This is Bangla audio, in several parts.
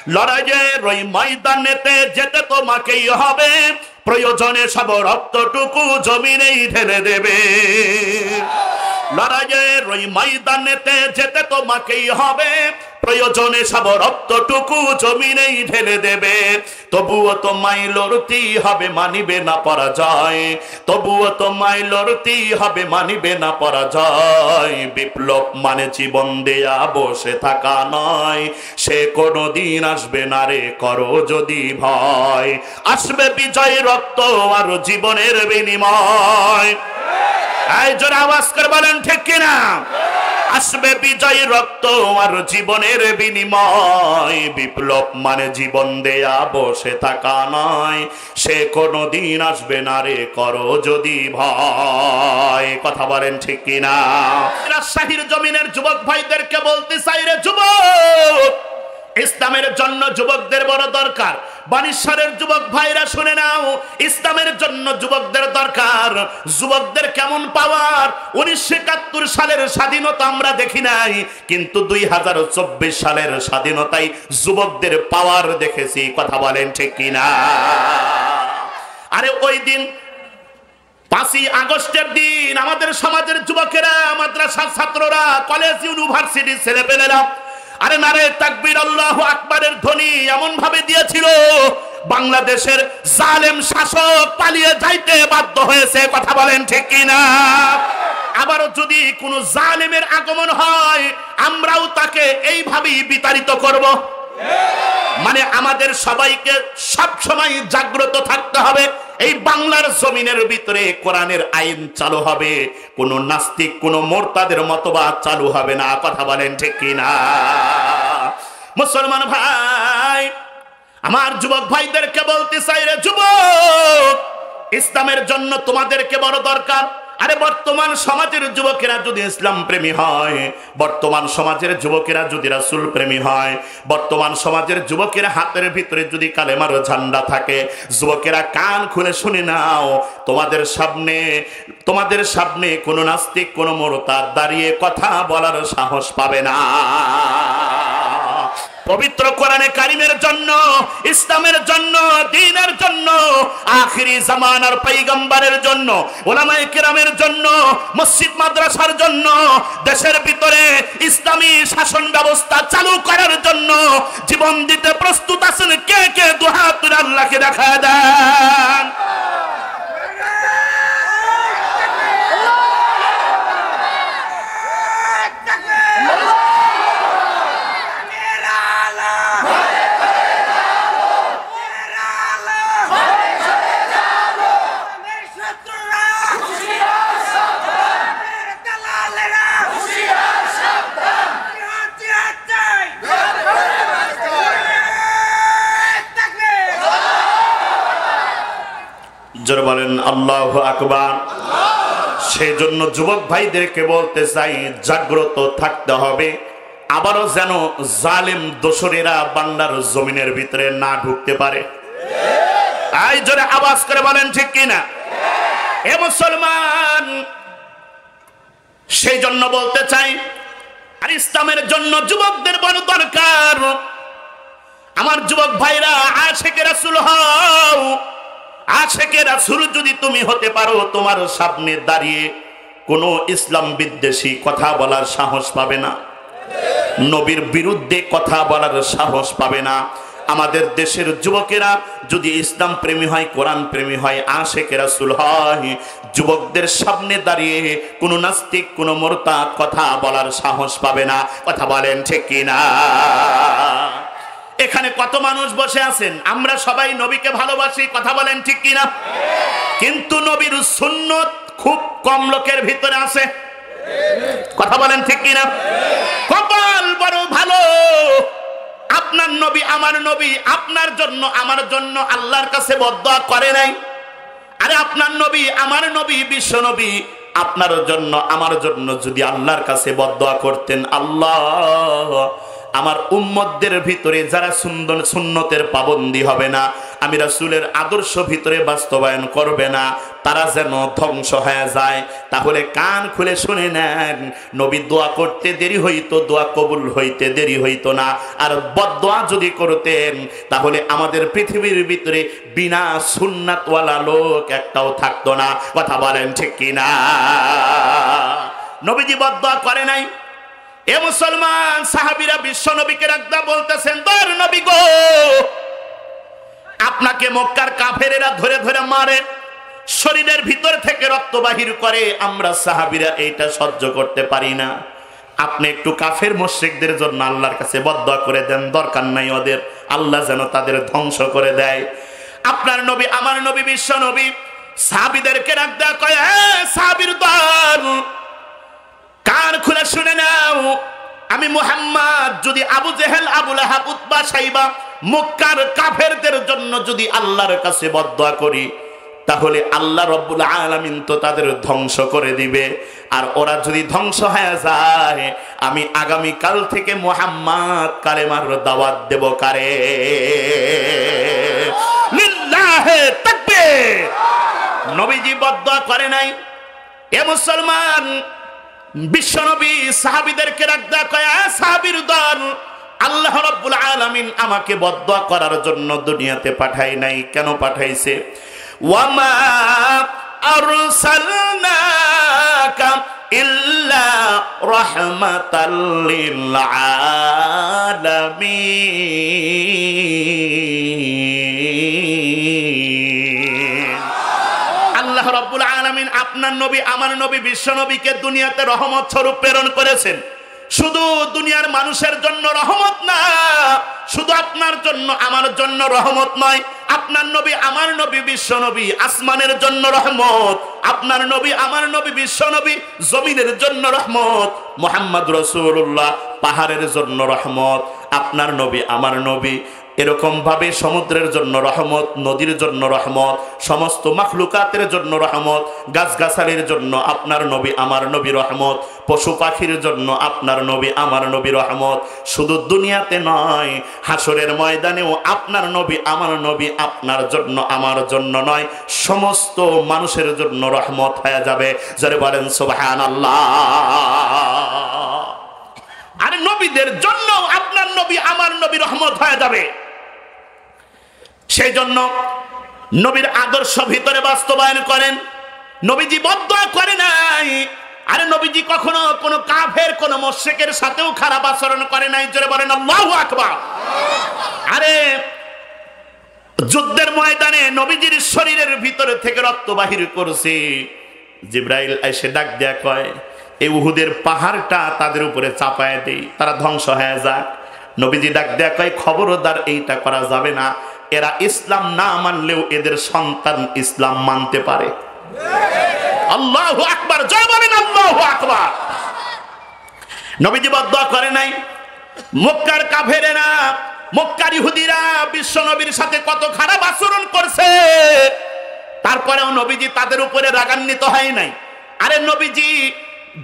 লড়াইয়ের ওই ময়দানেতে যেতে তোমাকেই হবে, প্রয়োজনে সব রক্তটুকু জমিনেই ঢেলে দেবে। লড়াইয়ের ওই ময়দানেতে যেতে তোমাকেই হবে, প্রয়োজনে সব রক্তটুকু জমিনেই ঢেলে দেবে। তবুও তোমায় লড়তেই হবে, মানিবে না পরাজয়। তবুও তোমায় লড়তেই হবে, মানিবে না পরাজয়। বিপ্লব মানে জীবন দেয়া বসে থাকা নয়, সে কোনোদিন আসবে না রে করো যদি ভয়। আসবে বিজয় রক্ত আর জীবনের বিনিময়। এই জোরে আওয়াজ করে বলেন ঠিক কিনা? আসবে বিজয় রক্ত আর জীবনের বিনিময়। বিপ্লব মানে জীবন দেয়া বসে থাকা নয়, সে কোনোদিন আসবে না রে করো যদি ভয়। কথা বলেন ঠিক কিনা? রাজশাহীর জমিনের যুবক ভাইদেরকে বলতে চাই রে যুবক, ইসলামের জন্য যুবকদের বড় দরকার। বানেশ্বরের যুবক ভাইরা শুনে নাও, ইসলামের জন্য যুবকদের দরকার। যুবকদের কেমন পাওয়ার! 1971 সালের স্বাধীনতা আমরা দেখি নাই, কিন্তু 2024 সালের স্বাধীনতায় যুবকদের পাওয়ার দেখেছি। কথা বলেন ঠিক কিনা? আরে ওই দিন 5ই আগস্টের দিন আমাদের সমাজের যুবকেরা, মাদ্রাসার ছাত্ররা, কলেজ ইউনিভার্সিটির ছেলেপেলেরা আরে নারে তাকবীর আল্লাহু আকবারের ধ্বনি এমন ভাবে দিয়েছিল, বাংলাদেশের জালেম শাসক পালিয়ে যাইতে বাধ্য হয়েছে। কথা বলেন ঠিক কিনা? আবারও যদি কোনো জালেমের আগমন হয়, আমরাও তাকে এইভাবেই বিতাড়িত করব। মানে আমাদের সবাইকে সব সময় জাগ্রত থাকতে হবে। এই বাংলার জমিনের ভিতরে কোরআনের আইন চালু হবে, কোন নাস্তিক কোন মোরতাদের মতবাদ চালু হবে না। কথা বলেন ঠিক কিনা? মুসলমান ভাই, আমার যুবক ভাইদেরকে বলতে চাই রে যুবক, ইসলামের জন্য তোমাদেরকে বড় দরকার। আরে বর্তমান সমাজের যুবকেরা যদি ইসলাম প্রেমী হয়, বর্তমান সমাজের যুবকেরা যদি রাসূল প্রেমী হয়, বর্তমান সমাজের যুবকেরা হাতের ভিতরে যদি কালেমার ঝান্ডা থাকে, যুবকেরা কান খুলে শুনে নাও, তোমাদের সামনে কোন নাস্তিক কোন মুরতাদ দাঁড়িয়ে কথা বলার সাহস পাবে না। পবিত্র কোরআনে কারিমের জন্য, ইসলামের জন্য, দ্বীনের জন্য, আখিরি জামানার পয়গম্বরের জন্য, উলামায়ে কেরামের জন্য, মসজিদ মাদ্রাসার জন্য, দেশের ভিতরে ইসলামী শাসন ব্যবস্থা চালু করার জন্য জীবন দিতে প্রস্তুত আছেন কে কে? দুহাত তুলে আল্লাহকে দেখায় দেন। জোরে বলেন আল্লাহু আকবার। সেই জন্য যুবক ভাইদেরকে বলতে চাই, জাগ্রত থাকতে হবে। আবারও যেন জালেম দোসরেরা বাংলার জমিনের ভিতরে না ঢুকতে পারে। এই জোরে আওয়াজ করে বলেন ঠিক কিনা? এ মুসলমান, সেই জন্য বলতে চাই, আর ইসলামের জন্য যুবকদের বড় দরকার। আমার যুবক ভাইরা, আশিকে রাসূল হও। আশিকে রাসূল যদি তুমি হতে পারো, তোমার সামনে দাঁড়িয়ে কোনো ইসলাম বিদ্বেষী কথা বলার সাহস পাবে না, নবীর বিরুদ্ধে কথা বলার সাহস পাবে না। আমাদের দেশের যুবকেরা যদি ইসলাম প্রেমী হয়, কোরআন প্রেমী হয়, আশিকে রাসূল হয়, যুবকদের সামনে দাঁড়িয়ে কোনো নাস্তিক কোনো মুরতাদ কথা বলার সাহস পাবে না। কথা বলেন ঠিক কিনা? এখানে কত মানুষ বসে আছেন, আমরা সবাই নবীকে ভালোবাসি। কথা বলেন ঠিক কিনা? কিন্তু নবীর সুন্নত খুব কম লোকের ভিতরে আছে। কথা বলেন ঠিক কিনা? কপাল বড় ভালো, আপনার নবী আমার নবী আপনার জন্য আমার জন্য আল্লাহর কাছে বদদোয়া করে নাই। আরে আপনার নবী আমার নবী বিশ্ব নবী আপনার জন্য আমার জন্য যদি আল্লাহর কাছে বদদোয়া করতেন, আল্লাহ আমার উম্মতদের ভিতরে যারা সুন্নতের পাবন্দী হবে না, আমি রাসূলের আদর্শ ভিতরে বাস্তবায়ন করবে না, তারা যেন ধ্বংস হয়ে যায়। তাহলে কান খুলে শুনে নেন, নবী দোয়া করতে দেরি হইতো, দোয়া কবুল হইতে দেরি হইতো না। আর বদদোয়া যদি করতেন তাহলে আমাদের পৃথিবীর ভিতরে বিনা সুন্নাতওয়ালা লোক একটাও থাকতো না। কথা বলেন ঠিক কিনা? নবীজি বদদোয়া করে নাই। এ মুসলমান সাহাবীরা বিশ্ব নবীকে রাখদা বলতেছেন, দর নবী গো, আপনাকে মক্কার কাফেরেরা ধরে ধরে মারে, শরীরের ভিতর থেকে রক্ত বাহির করে, আমরা সাহাবীরা এইটা সহ্য করতে পারি না। আপনি একটু কাফের মুশরিকদের জন্য আল্লাহর কাছে বদদোয়া করে দেন, দরকার নাই ওদের, আল্লাহ যেন তাদের ধ্বংস করে দেয়। আপনার নবী, আমার নবী, বিশ্ব নবী সাহাবীদেরকে রাখদা কয়, সাহাবীর দল, কান খুলে শুনে নাও, আমি মুহাম্মদ যদি আবু জেহেল, আবু লাহাব, উতবা, সাইবা মক্কার কাফেরদের জন্য যদি আল্লাহর কাছে বদদোয়া করি, তাহলে আল্লাহ রব্বুল আলামিন তো তাদের ধ্বংস করে দিবে। আর ওরা যদি ধ্বংস হয়ে যায়, আমি আগামী কাল থেকে মুহাম্মদ কালেমার দাওয়াত দেব কারে? লিল্লাহি তাকবীর। নবীজি বদদোয়া করে নাই। এ মুসলমান বিশ্বনবী সাহাবীদেরকে রাখদা কয়, সাহাবীর দল, আল্লাহ রাব্বুল আলামিন আমাকে বদদোয়া করার জন্য দুনিয়াতে পাঠায় নাই। কেন পাঠাইছে? ওয়ামা আরসালনাকা ইল্লা রাহমাতাল লিল আলামিন। আল্লাহ রাব্বুল আলামিন আপনার নবী, আমার নবী, বিশ্ব নবীকে দুনিয়াতে রহমত স্বরূপ প্রেরণ করেছেন। শুধু দুনিয়ার মানুষের জন্য রহমত না, শুধু আপনার জন্য আমার জন্য রহমত নয়, আপনার নবী, আমার নবী, বিশ্ব নবী আসমানের জন্য রহমত, আপনার নবী, আমার নবী, বিশ্ব নবী জমিনের জন্য রহমত, মুহাম্মদ রাসূলুল্লাহ পাহাড়ের জন্য রহমত, আপনার নবী, আমার নবী এরকম ভাবে সমুদ্রের জন্য রহমত, নদীর জন্য রহমত, সমস্ত মাখলুকাতের জন্য রহমত, গাছগাছালির জন্য আপনার নবী, আমার নবী রহমত, পশু পাখির জন্য আপনার নবী, আমার নবী রহমত। শুধু দুনিয়াতে নয়, হাসরের ময়দানেও আপনার নবী, আমার নবী আপনার জন্য, আমার জন্য নয়, সমস্ত মানুষের জন্য রহমত হয়ে যাবে। যারা বলেন সুবহানাল্লাহ। আর নবীদের জন্য আপনার নবী, আমার নবী রহমত হয়ে যাবে। সেই জন্য নবীর আদর্শ ভিতরে বাস্তবায়ন করেন। নবীজি বদদোয়া করে নাই। আরে নবীজি কখনো কোনো কাফের, কোনো মুশরিকের সাথেও খারাপ আচরণ করে নাই। জোরে বলেন আল্লাহু আকবার। আরে যুদ্ধের ময়দানে নবীজির শরীরের ভিতরে থেকে রক্ত বাহির করছে, জিবরাইল এসে ডাক দেয়া কয়, এই উহুদের পাহাড়টা তাদের উপরে চাপায় দেই, তারা ধ্বংস হয়ে যাক। নবীজি ডাক দেয়া কয়, খবরদার এইটা করা যাবে না, এরা ইসলাম না মানলেও এদের সন্তান ইসলাম মানতে পারে। আল্লাহু আকবার, জয় বলেন আল্লাহু আকবার। নবীজি বদদোয়া করে নাই। মক্কার কাফেরেরা, মক্কার ইহুদিরা বিশ্ব নবীর সাথে কত খারাপ আচরণ করছে, তারপরেও নবীজি তাদের উপরে রাগান্বিত হয় নাই। আরে নবীজি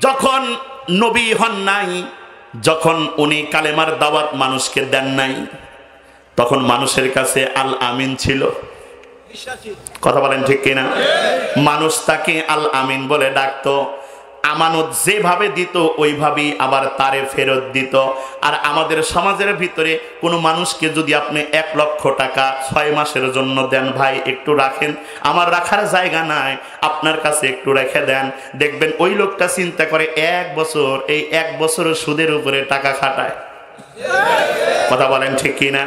যখন নবী হন নাই, যখন উনি কালেমার দাওয়াত মানুষকে দেন নাই, তখন মানুষের কাছে আল আমিন ছিল। কথা বলেন ঠিক কিনা? মানুষ তাকে আল আমিন বলে ডাকতো। আমানত যেভাবে দিত ওইভাবেই আবার তারে ফেরত দিত। আর আমাদের সমাজের ভিতরে কোনো মানুষকে যদি আপনি 1 লক্ষ টাকা 6 মাসের জন্য দেন, ভাই একটু রাখেন, আমার রাখার জায়গা নাই, আপনার কাছে একটু রেখে দেন, দেখবেন ওই লোকটা চিন্তা করে 1 বছর, এই 1 বছরের সুদের উপরে টাকা খাটায়। কথা বলেন ঠিক কিনা?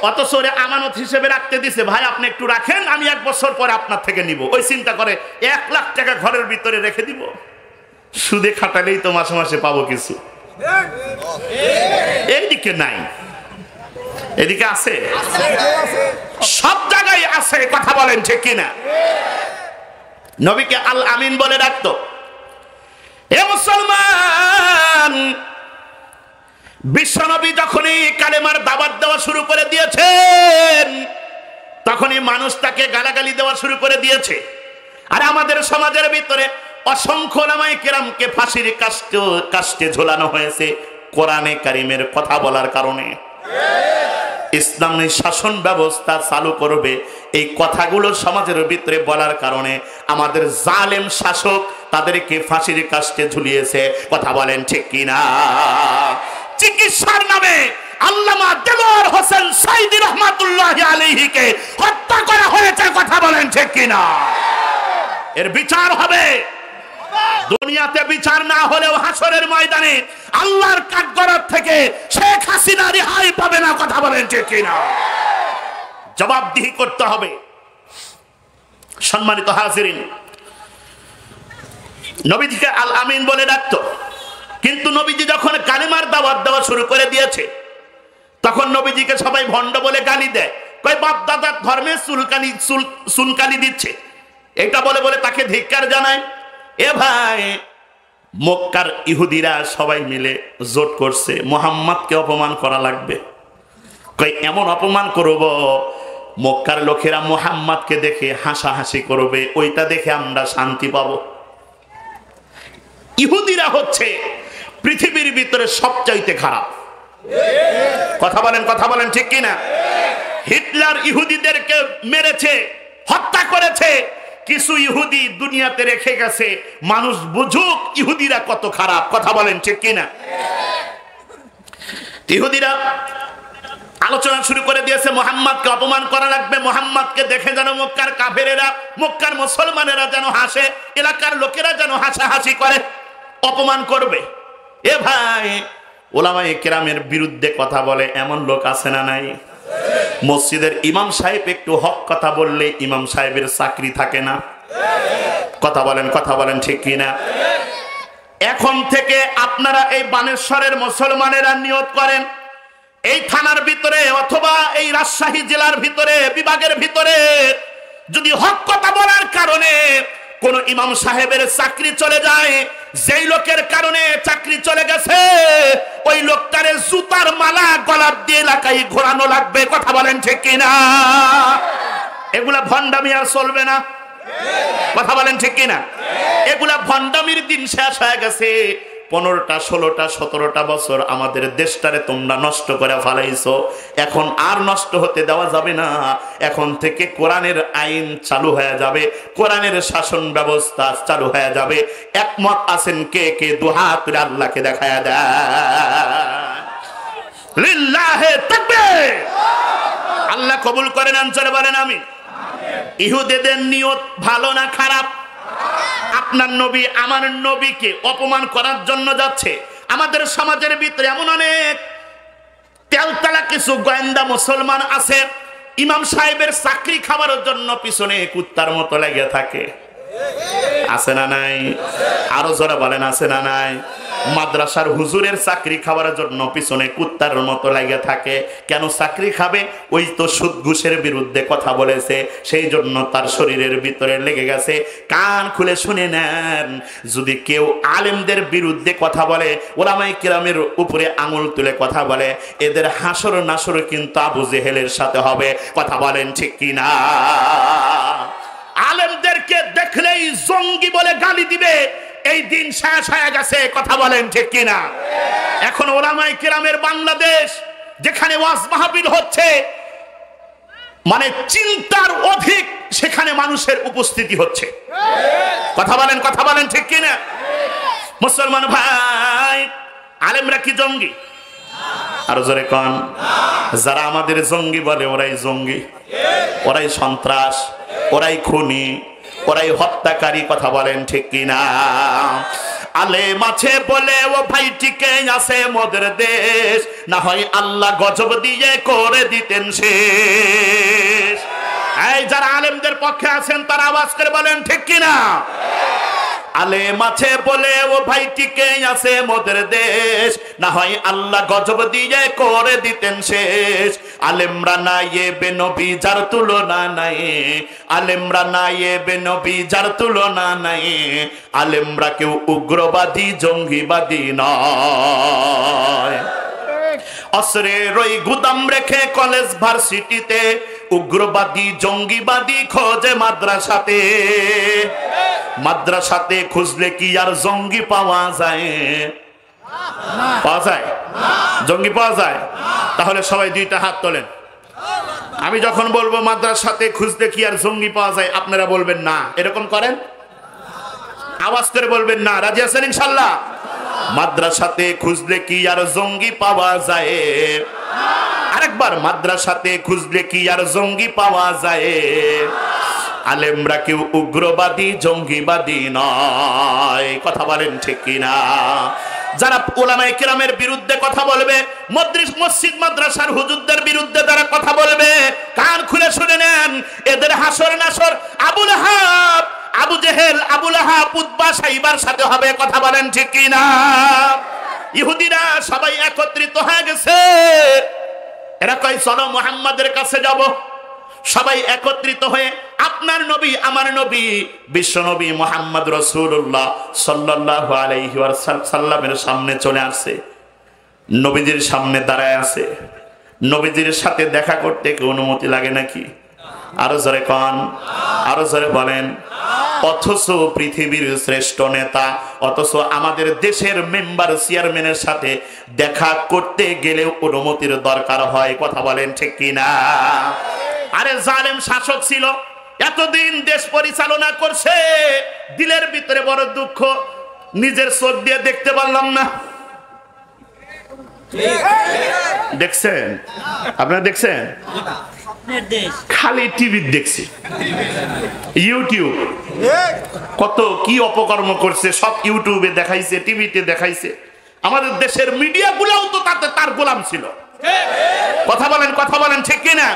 অথচ আমানত হিসেবে রাখতে দিছে, ভাই আপনি একটু রাখেন, আমি 1 বছর পরে আপনার থেকে নিব। ওই চিন্তা করে 1 লাখ টাকা ঘরের ভিতরে রেখে দিব, সুদে খাটালেই তো মাসে মাসে পাবো কিছু। এইদিকে নাই, এদিকে আছে, সব জায়গায় আছে। কথা বলেন ঠিক কিনা? নবীকে আল আমিন বলে ডাকতো। এ মুসলমান, বিশ্বনবী যখনই কালেমার দাওয়াত দেওয়া শুরু করে দিয়েছেন, তখনই মানুষ তাকে গালাগালি দেওয়া শুরু করে দিয়েছে। আর আমাদের সমাজের ভিতরে অসংখ্য ওলামায়ে কেরামকে ফাঁসির কাস্টে ঝোলানো হয়েছে, কোরআনে কারিমের কথা বলার কারণে, ইসলামী শাসন ব্যবস্থা চালু করবে এই কথাগুলো সমাজের ভিতরে বলার কারণে আমাদের জালেম শাসক তাদেরকে ফাঁসির কাস্টে ঝুলিয়েছে। কথা বলেন ঠিক কিনা? চিকিৎসার নামে আল্লামা দেলোয়ার হোসেন সাইদি রহমাতুল্লাহি আলাইহিকে হত্যা করা হয়েছে। কথা বলেন ঠিক কিনা? এর বিচার হবে। দুনিয়াতে বিচার না হলেও হাসরের ময়দানে আল্লাহর কাঠগড়ার থেকে শেখ হাসিনা রেহাই পাবে না। কথা বলেন ঠিক কিনা? জবাবদিহি করতে হবে। সম্মানিত হাজিরিন, নবীজিকে আল আমিন বলে ডাকতো, কিন্তু নবীজি যখন কালিমার দাওয়াত দেওয়া শুরু করে দিয়েছে তখন নবীজিকে সবাই ভণ্ড বলে গালি দেয়। কয় বাপ দাদার ধর্মে চুলকালি দিচ্ছে, এটা বলে বলে তাকে ধিক্কার জানায়। এ ভাই, মক্কার ইহুদিরা সবাই মিলে জোট করছে মুহাম্মদকে অপমান করা লাগবে। কই এমন অপমান করব মক্কার লোকেরা মুহাম্মদকে দেখে হাসাহাসি করবে, ওইটা দেখে আমরা শান্তি পাবো। ইহুদিরা হচ্ছে পৃথিবীর ভিতরে সবচাইতে খারাপ। কথা বলেন ঠিক কিনা? হিটলার ইহুদিদেরকে মেরেছে, হত্যা করেছে। কিছু ইহুদি দুনিয়াতে রেখে গেছে, মানুষ বুঝুক ইহুদিরা কত খারাপ। কথা বলেন ঠিক কিনা? ইহুদিরা আলোচনা শুরু করে দিয়েছে মুহাম্মদকে অপমান করা লাগবে। মুহাম্মদকে দেখে যেন মক্কার কাফেরেরা, মক্কার মুসলমানেরা যেন হাসে, এলাকার লোকেরা যেন হাসাহাসি করে, অপমান করবে। এ ভাই, ওলামায়ে কেরামের বিরুদ্ধে কথা বলে এমন লোক আছে না নাই? মসজিদের ইমাম সাহেব একটু হক কথা বললে ইমাম সাহেবের চাকরি থাকে না। কথা বলেন ঠিক কিনা? এখন থেকে আপনারা এই বানেশ্বরের মুসলমানেরা নিয়ত করেন, এই থানার ভিতরে অথবা এই রাজশাহী জেলার ভিতরে, বিভাগের ভিতরে যদি হক কথা বলার কারণে কোন ইমাম সাহেবের চাকরি চলে যায়, যেই লোকের কারণে চাকরি চলে গেছে ওই লোকটারে জুতার মালা গলার দিয়ে এলাকায় ঘোরানো লাগবে। কথা বলেন ঠিক কিনা? এগুলা ভণ্ডামি আর চলবে না। কথা বলেন ঠিক কিনা? এগুলা ভণ্ডামির দিন শেষ হয়ে গেছে। 15টা 16টা 17টা বছর আমাদের দেশটারে তোমরা নষ্ট করে ফেলাইছো, এখন আর নষ্ট হতে দেওয়া যাবে না। এখন থেকে কোরআনের আইন চালু হয়ে যাবে, কোরআনের শাসন ব্যবস্থা চালু হয়ে যাবে। একমত আছেন কে কে? দুহাত তুলে আল্লাহকে দেখায়া দেয়। লিল্লাহে তাকবীর। আল্লাহ কবুল করেন, আনসারে বলেন আমিন। ইহুদিদের নিয়ত ভালো না খারাপ? আপনার নবী আমার নবীকে অপমান করার জন্য যাচ্ছে। আমাদের সমাজের ভিতরে এমন অনেক তেলতালা কিছু গোয়েন্দা মুসলমান আছে, ইমাম সাহেবের চাকরি খাওয়ার জন্য পিছনে কুত্তার মতো লেগে থাকে। আছে না নাই? আরো জোরে বলেন, আছে না নাই? মাদ্রাসার হুজুরের চাকরি খাওয়ার জন্য পিছনে কুত্তার মতো লেগে থাকে। কেন চাকরি খাবে? ওই তো সুদ ঘুষের বিরুদ্ধে কথা বলেছে, সেই জন্য তার শরীরের ভিতরে লেগে গেছে। কান খুলে শুনে নেন, যদি কেউ আলেমদের বিরুদ্ধে কথা বলে, ওলামায়ে কিরামের উপরে আঙুল তুলে কথা বলে, এদের হাসর নাসর কিন্তু আবু জেহেলের সাথে হবে। কথা বলেন ঠিক কিনা? আলেমদেরকে দেখলেই জঙ্গি বলে গালি দিবে, এই দিন শেষ হয়ে গেছে। কথা বলেন ঠিক কিনা? এখন ওলামায়ে কেরামের বাংলাদেশ, যেখানে ওয়াজ মাহফিল হচ্ছে, মানে চিন্তার অধিক সেখানে মানুষের উপস্থিতি হচ্ছে। কথা বলেন ঠিক কিনা? মুসলমান ভাই, আলেমরা কি জঙ্গি? আরো জোরে কোন। যারা আমাদের জঙ্গি বলে ওরাই জঙ্গি, ওরাই সন্ত্রাস, ওরাই খুনি, ওরাই হত্যাকারী। কথা বলেন ঠিক কিনা? আলেম আছে বলে ও ভাই টিকে আছে মোদের দেশ, না হয় আল্লাহ গজব দিয়ে করে দিতেন শেষ। এই যারা আলেমদের পক্ষে আছেন তারা আওয়াজ করে বলেন ঠিক কিনা? আলেম আছে বলে ও ভাই টিকে আছে মোদের দেশ, না হয় আল্লাহ গজব দিয়ে করে দিতেন শেষ। আলেমরা নাই বেনবী যার তুলনা নাই, আলেমরা নাই বেনবী যার তুলনা নাই, আলেমরা কেউ উগ্রবাদী জঙ্গিবাদী নয়। অস্ত্রের ওই গুদাম রেখে কলেজ ভার্সিটিতে উগ্রবাদী জঙ্গিবাদী খোঁজে মাদ্রাসাতে। মাদ্রাসাতে খুঁজলে কি আর জঙ্গি পাওয়া যায়? পাওয়া যায়? জঙ্গি পাওয়া যায়? তাহলে সবাই দুইটা হাত তোলেন। আমি যখন বলবো মাদ্রাসাতে খুঁজলে কি আর জঙ্গি পাওয়া যায়, আপনারা বলবেন না। এরকম করেন, আওয়াজ করে বলবেন না। রাজি আছেন ইনশাল্লাহ? মাদ্রাসাতে খুঁজলে কি আর জঙ্গি পাওয়া যায়? আরেকবার, মাদ্রাসাতে খুঁজলে কি আর জঙ্গি পাওয়া যায়? আলেমরা কেউ উগ্রবাদী জঙ্গিবাদী নয়, কথা বলেন ঠিক কিনা? যারা উলামায়ে কেরামের বিরুদ্ধে কথা বলবে, মসজিদ মাদ্রাসার হুজুরদের বিরুদ্ধে যারা কথা বলবে, কান খুলে শুনে নেন, এদের হাসর নাসর আবু লাহাব, আবু জেহেল, আবু লাহাব, উতবা, সাইবার সাথে হবে, কথা বলেন ঠিক কিনা? ইহুদিরা সবাই একত্রিত হয়ে গেছে, এরা কয় চলো মুহাম্মাদের কাছে যাব। সবাই একত্রিত হয়ে আপনার নবী, আমার নবী, বিশ্ব নবী মুহাম্মদ রাসূলুল্লাহ সাল্লাল্লাহু আলাইহি ওয়াসাল্লামের সামনে চলে আসে। নবীজির সামনে দাঁড়ায় আছে। নবীজির সাথে দেখা করতে কি অনুমতি লাগে নাকি? আরো জোরে কন, আরো জোরে বলেন। অথচ পৃথিবীর শ্রেষ্ঠ নেতা, অথচ আমাদের দেশের মেম্বার, চেয়ারম্যানের সাথে দেখা করতে গেলেও অনুমতির দরকার হয়, কথা বলেন ঠিক কিনা? আরে জালেম শাসক ছিল, এতদিন দেশ পরিচালনা করছে, দিলের ভিতরে বড় দুঃখ, নিজের চোখ দিয়ে দেখতে পারলাম না। দেখছেন? আপনারা দেখছেন? খালি টিভি দেখছি, ইউটিউব কত কি অপকর্ম করছে, সব ইউটিউবে দেখাইছে, টিভিতে দেখাইছে। আমাদের দেশের মিডিয়া গুলাও তো তাতে তার গোলাম ছিল, কথা বলেন, কথা বলেন ঠিক কিনা?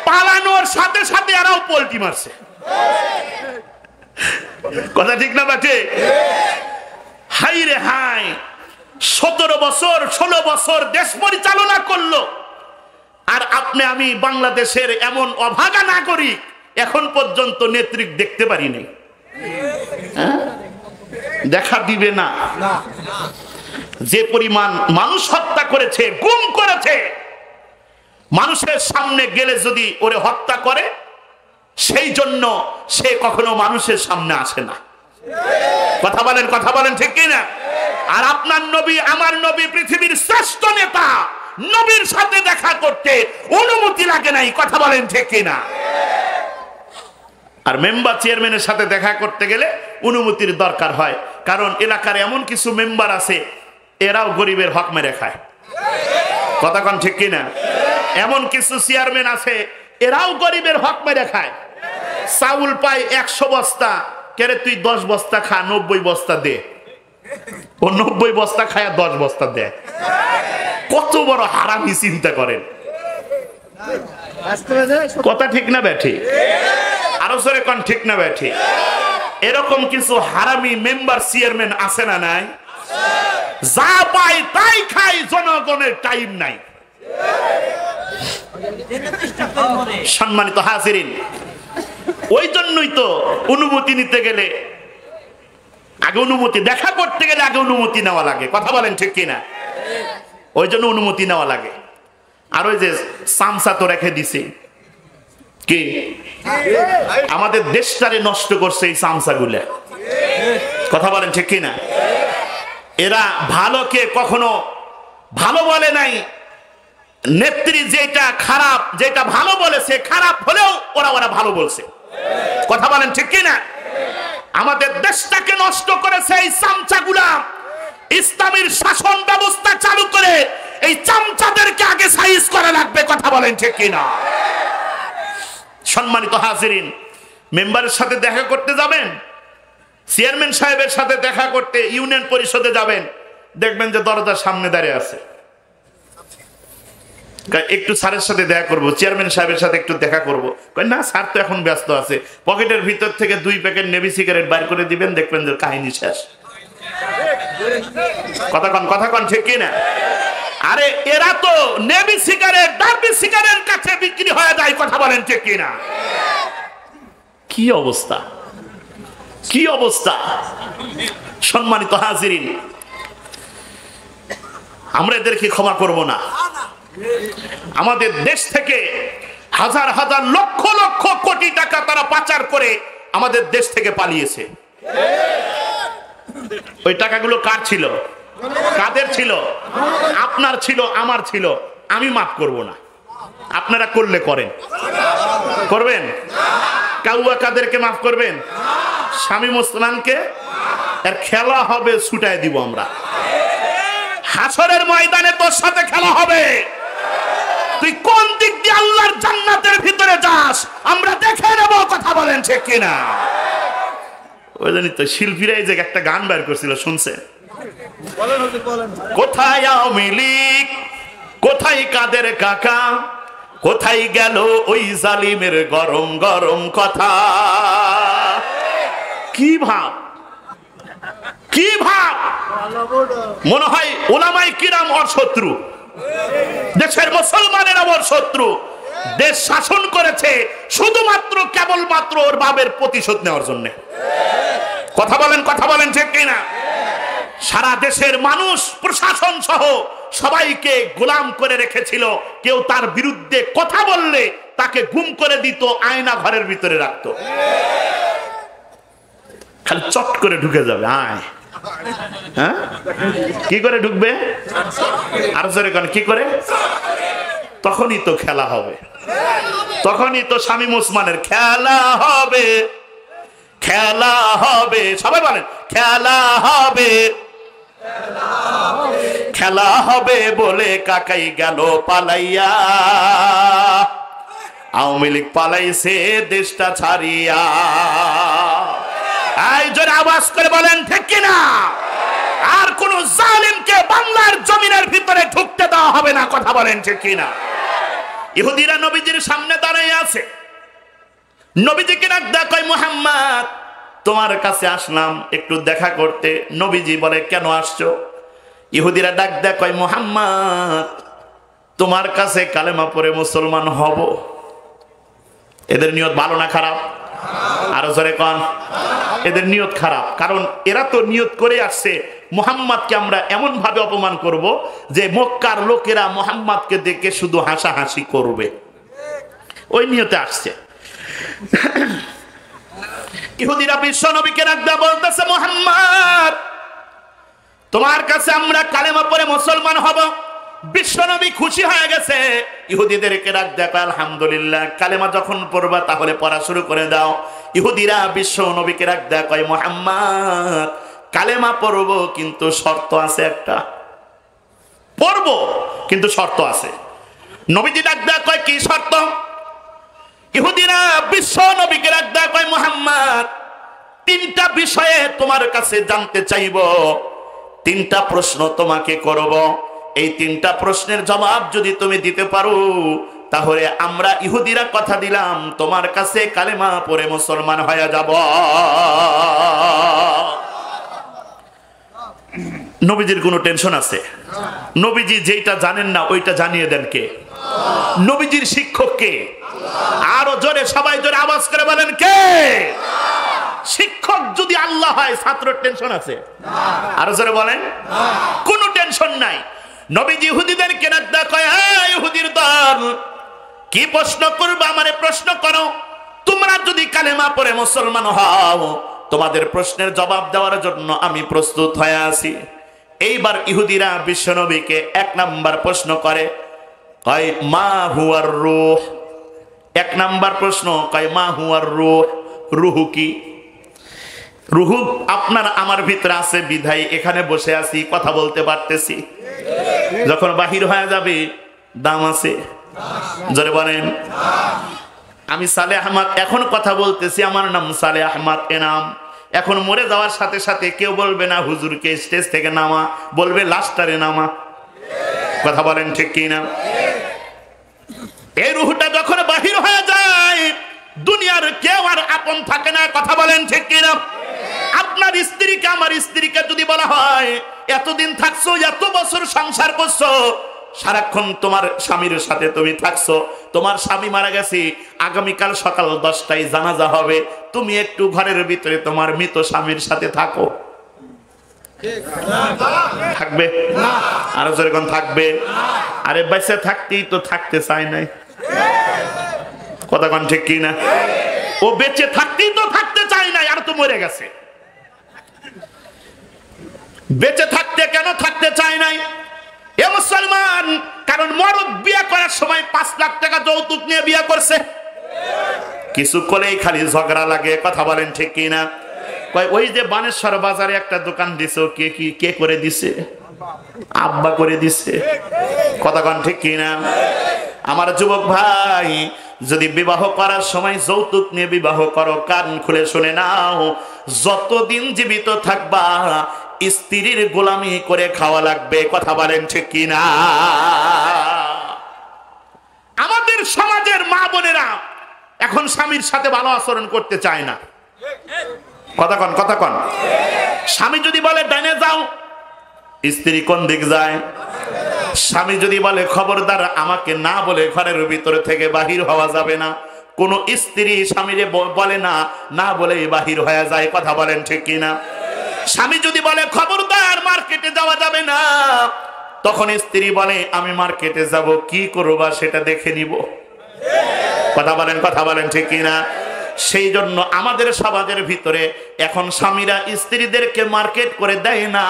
পালানোর সাথে সাথে আরও পোল্টি মারছে, কথা ঠিক না বাটে? হাই রে হাই, 17 বছর 16 বছর দেশ পরিচালনা করলো, আর আপনি আমি বাংলাদেশের এমন অভাগা নাগরিক এখন পর্যন্ত নেতৃত্ব দেখতে পারি নাই। দেখা দিবে না। যে পরিমাণ মানুষ হত্যা করেছে, গুম করেছে, মানুষের সামনে গেলে যদি ওরে হত্যা করে, সেই জন্য সে কখনো মানুষের সামনে আসে না, কথা বলেন, কথা বলেন ঠিক কিনা? আর আপনার নবী, আমার নবী, পৃথিবীর শ্রেষ্ঠ নেতা, নবীর সাথে দেখা করতে অনুমতি লাগে নাই, কথা বলেন ঠিক কিনা? আর মেম্বার, চেয়ারম্যানের সাথে দেখা করতে গেলে অনুমতির দরকার হয়, কারণ এলাকার এমন কিছু মেম্বার আছে, এরাও গরিবের হক মেরে খায়, কথা কন ঠিক কিনা? এমন কিছু চেয়ারম্যান আছে, এরাও গরিবের হক মেরে খায়। চাউল পায় 100 বস্তা, কেরে তুই 10 বস্তা খা, 90 বস্তা দে। ও 90 বস্তা খায় 10 বস্তা দেয়। কত বড় হারামি, চিন্তা করেন, কথা ঠিক না ব্যাঠি? আরো জোরে কন ঠিক না ব্যাঠি? এরকম কিছু হারামি মেম্বার, চেয়ারম্যান আছে না নাই? যা পায় তাই খাই, জনগণের টাইম নাই। সম্মানিত হাজিরিন, ওই জন্যই তো অনুমতি নিতে গেলে আগে অনুমতি, দেখা করতে গেলে আগে অনুমতি নেওয়া লাগে, কথা বলেন ঠিক কিনা? ওই জন্য অনুমতি নেওয়া লাগে। আর ওই যে চামচা তো রেখে দিছে, কি আমাদের দেশটারে নষ্ট করছে এই চামচা গুলা, কথা বলেন ঠিক কিনা? এরা ভালোকে কখনো ভালো বলে নাই। নেত্রী যেটা খারাপ, যেটা ভালো বলেছে, খারাপ হলেও ওরা ভালো বলছে, কথা বলেন ঠিক কিনা? আমাদের দেশটাকে নষ্ট করেছে এই চামচাগুলা। ইসলামের শাসন ব্যবস্থা চালু করে এই চামচাদেরকে আগে সাইজ করা লাগবে, কথা বলেন ঠিক কিনা? সম্মানিত হাজিরিন, মেম্বারের সাথে দেখা করতে যাবেন, চেয়ারম্যান সাহেবের সাথে দেখা করতে ইউনিয়ন পরিষদে যাবেন, দেখবেন যে দরজার সামনে দাঁড়িয়ে আছে, একটু স্যারের সাথে দেখা করব, চেয়ারম্যান সাহেবের সাথে একটু দেখা করব। না স্যার তো এখন ব্যস্ত আছে। পকেটের ভিতর থেকে 2 প্যাকেট নেভি সিগারেট বাইর করে দিবেন, দেখবেন যে কাহিনী শেষ, কথা কন, কথা কন ঠিক কিনা? আরে এরা তো নেভি সিগারেট, ডার্বি সিগারেট কাছে বিক্রি হয়ে যায়, কথা বলেন ঠিক কিনা? কি অবস্থা, কি অবস্থা! সম্মানিত হাজিরিন, আমরা এদেরকে ক্ষমা করব না। আমাদের দেশ থেকে হাজার হাজার লক্ষ লক্ষ কোটি টাকা তারা পাচার করে আমাদের দেশ থেকে পালিয়েছে। ওই টাকাগুলো কার ছিল? কাদের ছিল? আপনার ছিল, আমার ছিল। আমি মাফ করব না, আপনারা করলে করেন। করবেন? কাউয়া কাদেরকে মাফ করবেন? শামীম ওসমানকে। এর খেলা হবে, ছুটায় দিব আমরা। হাসরের ময়দানে তোর সাথে খেলা হবে। তুই কোন দিক দিয়ে আল্লাহর জান্নাতের ভিতরে যাস আমরা দেখে নেব। কথা বলেন ঠিক কিনা? ওই জন্যই তো শিল্পীরা এই যে একটা গান বের করছিল, শুনছে? কোথায় আওয়ামী লীগ, কোথায় কাদের কাকা, কোথায় গেল ওই জালিমের গরম গরম কথা। কি ভাব, কি ভাব! মনে হয় ওলামায়ে কিরাম ওর শত্রু, দেশের মুসলমানেরা ওর শত্রু। দেশ শাসন করেছে শুধুমাত্র কেবলমাত্র ওর বাবের প্রতিশোধ নেওয়ার জন্য। কথা বলেন, কথা বলেন ঠিক কিনা? সারা দেশের মানুষ, প্রশাসন সহ সবাইকে গোলাম করে রেখেছিল। কেউ তার বিরুদ্ধে কথা বললে তাকে গুম করে দিত, আয়না ঘরের ভিতরে রাখতো। খালি চট করে ঢুকে যাবে, আয়। হ্যাঁ, কি করে ঢুকবে? আর জোরে কোন, কি করে? তখনই তো খেলা হবে, তখনই তো শামীম ওসমানের খেলা হবে, খেলা হবে। সবাই বলেন খেলা হবে, খেলা হবে বলে কাকাই গেল পালাইয়া। আওয়ামী লীগ পালাইছে দেশটা ছাড়িয়া। এই জোরে আওয়াজ করে বলেন ঠিক কিনা? আর কোন জালিমকে বাংলার জমিনের ভিতরে ঢুকতে দেওয়া হবে না। কথা বলেন ঠিক কিনা? ইহুদিরা নবীজির সামনে দাঁড়িয়ে আছে। নবীজিকে ডাক দেয়া কয়, মুহাম্মদ তোমার কাছে আসলাম একটু দেখা করতে। নবীজি বলে, কেন আসছো? ইহুদিরা ডাক দেয়া কয়, মুহাম্মদ তোমার কাছে কালেমা পড়ে মুসলমান হব। এদের নিয়ত ভালো না খারাপ? আরো জোরে কোন। এদের নিয়ত খারাপ, কারণ এরা তো নিয়ত করে আসছে মুহাম্মদকে আমরা এমন ভাবে অপমান করব যে মক্কার লোকেরা মুহাম্মদকে দেখে শুধু হাসাহাসি করবে। ওই নিয়তে আসছে। ইহুদিরা বিশ্ব নবীকে রাখদা বলতেছে, মুহাম্মদ তোমার কাছে আমরা কালেমা পড়ে মুসলমান হব। বিশ্ব নবী খুশি হয়ে গেছে। ইহুদিদেরকে ডাক দেয়া, আলহামদুলিল্লাহ, কালেমা যখন পড়বা তাহলে পড়া শুরু করে দাও। ইহুদিরা বিশ্ব নবীকে ডাক দেয়া কয়, মুহাম্মদ কালেমা পড়বো কিন্তু শর্ত আছে একটা। পড়বো কিন্তু শর্ত আছে। নবীজি ডাক দেয়া কয়, কি শর্ত? ইহুদিরা বিশ্ব নবীকে ডাক দেয়া কয়, মুহাম্মদ তিনটা বিষয়ে তোমার কাছে জানতে চাইব, তিনটা প্রশ্ন তোমাকে করব। এই তিনটা প্রশ্নের জবাব যদি তুমি দিতে পারো তাহলে আমরা ইহুদিরা কথা দিলাম তোমার কাছে কালেমা পড়ে মুসলমান হয়ে যাব। নবীজির কোনো টেনশন আছে? নবীজি যেটা জানেন না ওইটা জানিয়ে দেন কে? নবীজির শিক্ষক কে? আরো জোরে, সবাই জোরে আওয়াজ করে বলেন কে? শিক্ষক যদি আল্লাহ হয় ছাত্রের টেনশন আছে? আরো জোরে বলেন। কোনো টেনশন নাই। নবীজি ইহুদিদেরকে ডাক দেয়া কয়, এই ইহুদির দল, কি প্রশ্ন করবে আমারে প্রশ্ন করো। তোমরা যদি কালেমা পড়ে মুসলমান হও তোমাদের প্রশ্নের জবাব দেওয়ার জন্য আমি প্রস্তুত হয়ে আছি। এইবার ইহুদিরা বিশ্বনবীকে এক নাম্বার প্রশ্ন করে, কয় মা হুয়ার রূহ। এক নাম্বার প্রশ্ন কয় মা হুয়ার রূহ, রুহু কি? রুহু আপনার আমার ভিতরে আছে বিধায় এখানে বসে আছি, কথা বলতে পারতেছি। যখন বাহির হয়ে যাবে দাম আছে? জোরে বলেন। আমি সালে আহমদ এখন কথা বলতেছি, আমার নাম সালে আহমদ এনাম। এখন মরে যাওয়ার সাথে সাথে কেউ বলবে না হুজুরকে স্টেজ থেকে নামা, বলবে লাস্টারে নামা। কথা বলেন ঠিক কি না? এই রুহটা যখন বাহির হয়ে যায় দুনিয়ার কেউ আর আপন থাকে না। কথা বলেন ঠিক কি না? আপনার স্ত্রীকে আমার স্ত্রীকে যদি বলা হয় এতদিন থাকছো, এত বছর সংসার করছো, সারাক্ষণ তোমার স্বামীর সাথে তুমি থাকছো, তোমার স্বামী মারা গেছে, আগামীকাল সকাল 10টায় জানাজা হবে, তুমি একটু ঘরের ভিতরে তোমার মৃত স্বামীর সাথে থাকো, থাকবে? আরো যেরকম থাকবে। আরে বেঁচে থাকতেই তো থাকতে চায় নাই। কথা কোন ঠিক কি না? ও বেঁচে থাকতেই তো থাকতে চায় নাই, আর তো মরে গেছে। বেঁচে থাকতে কেন থাকতে চায় নাই এ মুসলমান? কারণ মরদ বিয়ে করার সময় 5 লাখ টাকা যৌতুক নিয়ে বিয়ে করছে। কিছু করেই খালি ঝগড়া লাগে, কথা বলেন ঠিক কিনা? ওই যে বানেশ্বর বাজারে একটা দোকান দিছে, কে করে দিছে? আব্বা করে দিছে। কথা কন ঠিক কিনা? আমার যুবক ভাই, যদি বিবাহ করার সময় যৌতুক নিয়ে বিবাহ করো, কান খুলে শুনে নাও, যতদিন জীবিত থাকবা স্ত্রীর গোলামি করে খাওয়া লাগবে। কথা বলেন ঠিক কিনা? আমাদের সমাজের মা বোনেরা এখন স্বামীর সাথে ভালো আচরণ করতে চায় না। কথা কন, কথা কন। স্বামী যদি বলে ডাইনে যাও, স্ত্রী কোন দিক যায়? স্বামী যদি বলে খবরদার আমাকে না বলে ঘরের ভিতরে থেকে বাহির হওয়া যাবে না, কোন স্ত্রী স্বামীরে বলে না, না বলে বাহির হয়ে যায়। কথা বলেন ঠিক কিনা? স্বামী যদি বলে খবরদার মার্কেটে যাওয়া যাবে না, তখন স্ত্রী বলে আমি মার্কেটে যাব, কি করবা সেটা দেখে নিব। কথা বলেন, কথা বলেন ঠিক কিনা? সেই জন্য আমাদের সমাজের ভিতরে এখন স্বামীরা স্ত্রীদেরকে মার্কেট করে দেয় না,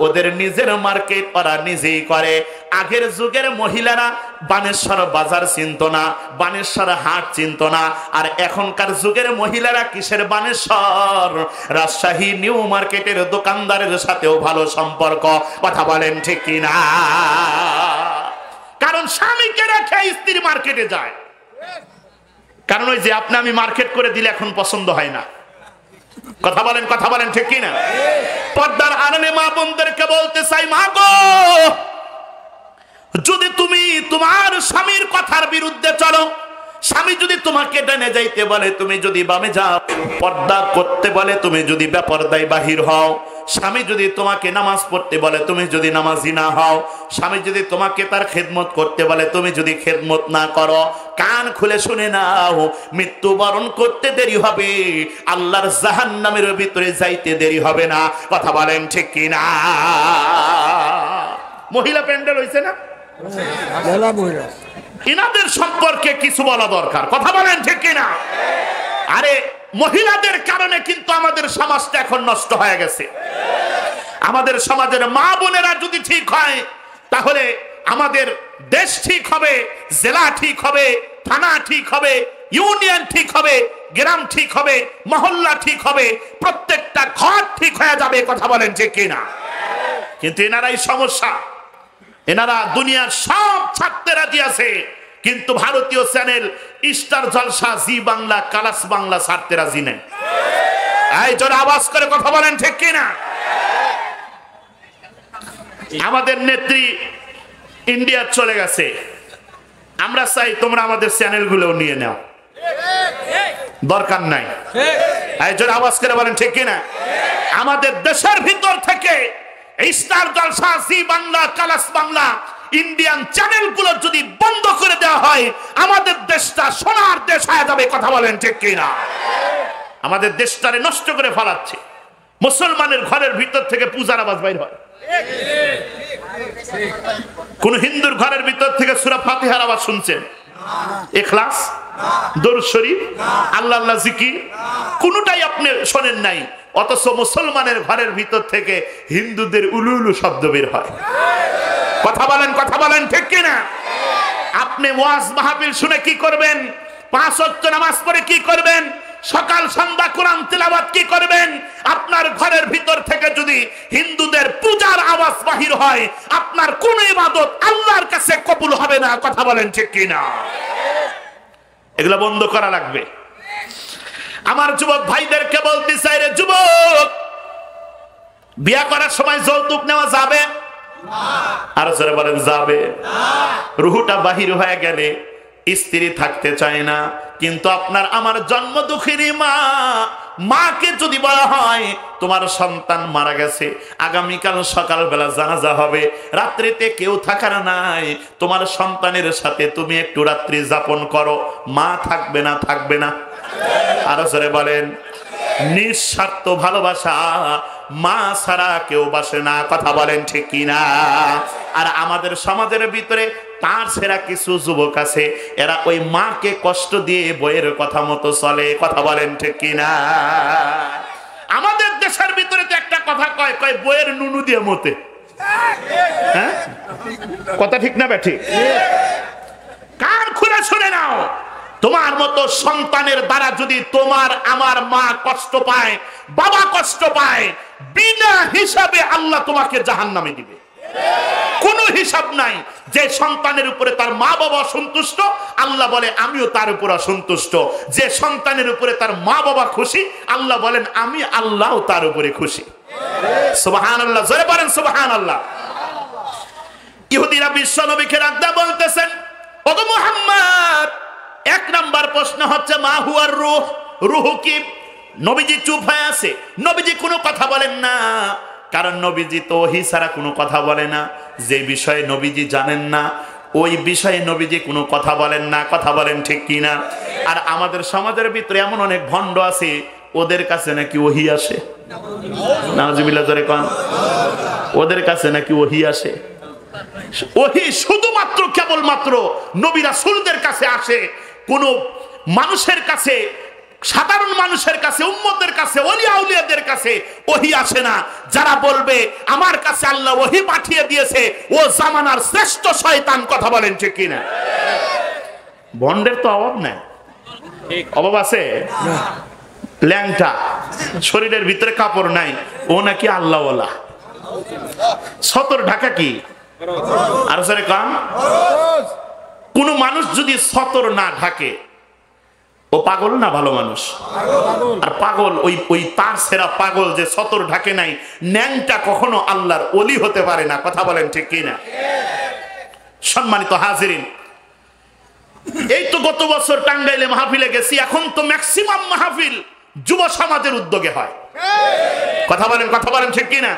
ওদের নিজের মার্কেট ওরা নিজেই করে। আগের যুগের মহিলারা বানেশ্বর বাজার চিনত না, বানেশ্বর হাট চিনত না, আর এখনকার যুগের মহিলারা কিসের বানেশ্বর, রাজশাহী নিউ মার্কেটের দোকানদারের সাথেও ভালো সম্পর্ক। কথা বলেন ঠিক কিনা? কারণ স্বামীকে রেখে স্ত্রী মার্কেটে যায়। কারণ ওই যে আপনি আমি মার্কেট করে দিলে এখন পছন্দ হয় না। কথা বলেন, কথা বলেন ঠিক কিনা? পর্দার আড়ালে মা বোনদেরকে বলতে চাই, মা গো, যদি তুমি তোমার স্বামীর কথার বিরুদ্ধে চলো, স্বামী যদি তোমাকে ডানে যাইতে বলে তুমি যদি বামে যাও, পর্দা করতে বলে তুমি যদি বেপরদায় বাহির হও, স্বামী যদি তোমাকে নামাজ পড়তে বলে তুমি যদি নামাজি না হও, স্বামী যদি তোমাকে তার খেদমত করতে বলে তুমি যদি খেদমত না করো, কান খুলে শুনে নাও, মৃত্যুবরণ করতে দেরি হবে, আল্লাহর জাহান্নামের ভিতরে যাইতে দেরি হবে না। কথা বলেন ঠিক কিনা? মহিলা প্যান্ডেল হইছে না? ইনাদের সম্পর্কে কিছু বলা দরকার। কথা বলেন ঠিক কিনা? আরে মহিলাদের কারণে কিন্তু আমাদের সমাজটা এখন নষ্ট হয়ে গেছে। আমাদের সমাজের মা বোনেরা যদি ঠিক হয়, তাহলে আমাদের দেশ ঠিক হবে, জেলা ঠিক হবে, থানা ঠিক হবে, ইউনিয়ন ঠিক হবে, গ্রাম ঠিক হবে, মহল্লা ঠিক হবে, প্রত্যেকটা ঘর ঠিক হয়ে যাবে। কথা বলেন ঠিক কিনা? কিন্তু এনারাই সমস্যা। এনারা দুনিয়ার সব ছাড়তে রাজি আছে, কিন্তু ভারতীয় চ্যানেল স্টার জলসা, জি বাংলা, কালাস বাংলা ছাড়তে রাজি নেই। এই জোরে আওয়াজ করে কথা বলেন ঠিক কিনা? আমাদের নেত্রী ইন্ডিয়া চলে গেছে, আমরা চাই তোমরা আমাদের চ্যানেলগুলো নিয়ে নাও, দরকার নাই। এই জোরে আওয়াজ করে বলেন ঠিক কিনা? আমাদের দেশের ভিতর থেকে স্টার জলসা, জি বাংলা, কালাস বাংলা, ইন্ডিয়ান চ্যানেলগুলো যদি বন্ধ করে দেওয়া হয়, আমাদের দেশটা সোনার দেশ হয়ে যাবে। কথা বলেন ঠিক কিনা? আমাদের দেশটারে নষ্ট করে ফেলাচ্ছে। মুসলমানের ঘরের ভিতর থেকে পূজার আওয়াজ বাইর হয়, কোন হিন্দুর ঘরের ভিতর থেকে সূরা ফাতিহার আওয়াজ শুনছেন? ইখলাস, দরুদ শরীফ, আল্লাহ আল্লাহ জিকির, কোনটাই আপনি শোনেন নাই। অথচ মুসলমানের ঘরের ভিতর থেকে হিন্দুদের উলু উলু শব্দ বের হয়। কথা বলেন, কথা বলেন ঠিক কিনা? আপনি ওয়াজ মাহফিল শুনে কি করবেন? 5 ওয়াক্ত নামাজ পড়ে কি করবেন? সকাল সন্ধ্যা কোরআন তিলাওয়াত কি করবেন? আপনার ঘরের ভিতর থেকে যদি হিন্দুদের পূজার আওয়াজ বাহির হয়, আপনার কোন ইবাদত আল্লাহর কাছে কবুল হবে না। কথা বলেন ঠিক কিনা? এগুলো বন্ধ করা লাগবে। আমার যুবক ভাইদেরকে বলতে চাই, রে যুবক, বিয়ে করার সময় যৌতুক নেওয়া যাবে? আর জোরে বলেন যাবে। রুহুটা বাহির হয়ে গেলে স্ত্রী থাকতে চায় না, কিন্তু আপনার আমার জন্ম দুঃখেরই মা, মাকে যদি বলা হয় তোমার সন্তান মারা গেছে, আগামীকাল সকালবেলা জানাজা হবে, রাত্রিতে কেউ থাকার নাই, তোমার সন্তানের সাথে তুমি একটু রাত্রি যাপন করো, মা থাকবে না? থাকবে না? আরো জোরে বলেন। নিঃস্বার্থ ভালোবাসা মা ছাড়া কেউ বাসে না। কথা বলেন ঠিক কিনা? আর আমাদের সমাজের ভিতরে তার সেরা কিছু যুবক আছে, এরা ওই মাকে কষ্ট দিয়ে বইয়ের কথা মতো চলে। কথা বলেন ঠিক কিনা? আমাদের দেশের ভিতরে তো একটা কথা কথা কয়, কয় বইয়ের নুনু দিয়ে মতে। হ্যাঁ, কথা ঠিক না ব্যাঠি? কান খুলে শুনে নাও, তোমার মতো সন্তানের দ্বারা যদি তোমার আমার মা কষ্ট পায়, বাবা কষ্ট পায়, বিনা হিসাবে আল্লাহ তোমাকে জাহান্নামে দিবে। কোনো হিসাব নাই। যে সন্তানের উপরে তার মা বাবা অসন্তুষ্ট, আল্লাহ বলে আমিও তার উপর অসন্তুষ্ট। যে সন্তানের উপরে তার মা বাবা খুশি, আল্লাহ বলেন আমি আল্লাহও তার উপরে খুশি। সুবহানাল্লাহ, জোরে বলেন সুবহানাল্লাহ। ইহুদিরা বিশ্ব নবীকে রাখদা বলতেছেন, ওগো মুহাম্মদ, এক নাম্বার প্রশ্ন হচ্ছে মা হুয়ার রূহ, রূহ কি? নবীজি চুপ হয়ে আছে, নবীজি কোনো কথা বলেন না, কারণ নবীজি তো ওহী ছাড়া কোনো কথা বলে না। যে বিষয়ে নবীজি জানেন না ওই বিষয়ে নবীজি কোনো কথা বলেন না। কথা বলেন ঠিক কিনা? আর আমাদের সমাজের ভিতরে এমন অনেক ভণ্ড আছে, ওদের কাছে নাকি ওহী আসে। নাউজুবিল্লাহ, জোরে কোন। ওদের কাছে নাকি ওহী আসে। ওহী শুধুমাত্র কেবলমাত্র নবী রাসূলদের কাছে আসে, কোন মানুষের কাছে, সাধারণ মানুষের কাছে, উম্মতের কাছে, ওলিয়া আউলিয়াদের কাছে ওহী আসে না। যারা বলবে আমার কাছে আল্লাহ ওহী পাঠিয়ে দিয়েছে, ও জামানার শ্রেষ্ঠ শয়তান। কথা বলেন ঠিক কিনা? ভণ্ডের তো অভাব নাই, অভাব আছে? ল্যাংটা, শরীরের ভিতরে কাপড় নাই, ও নাকি আল্লাহওয়ালা। সতর ঢাকা কি? আর স্যার কাম, কোন মানুষ যদি সতর না ঢাকে, ও পাগল না ভালো মানুষ? আর পাগল ওই তার সেরা পাগল যে সতর ঢাকে নাই, ন্যাংটা কখনো আল্লাহর ওলি হতে পারে না। কথা বলেন ঠিক কিনা? সম্মানিত হাজিরিন, এই তো গত বছর টাঙ্গাইলে মাহফিলে গেছি, এখন তো ম্যাক্সিমাম মাহফিল যুব সমাজের উদ্যোগে হয়। কথা বলেন ঠিক কিনা?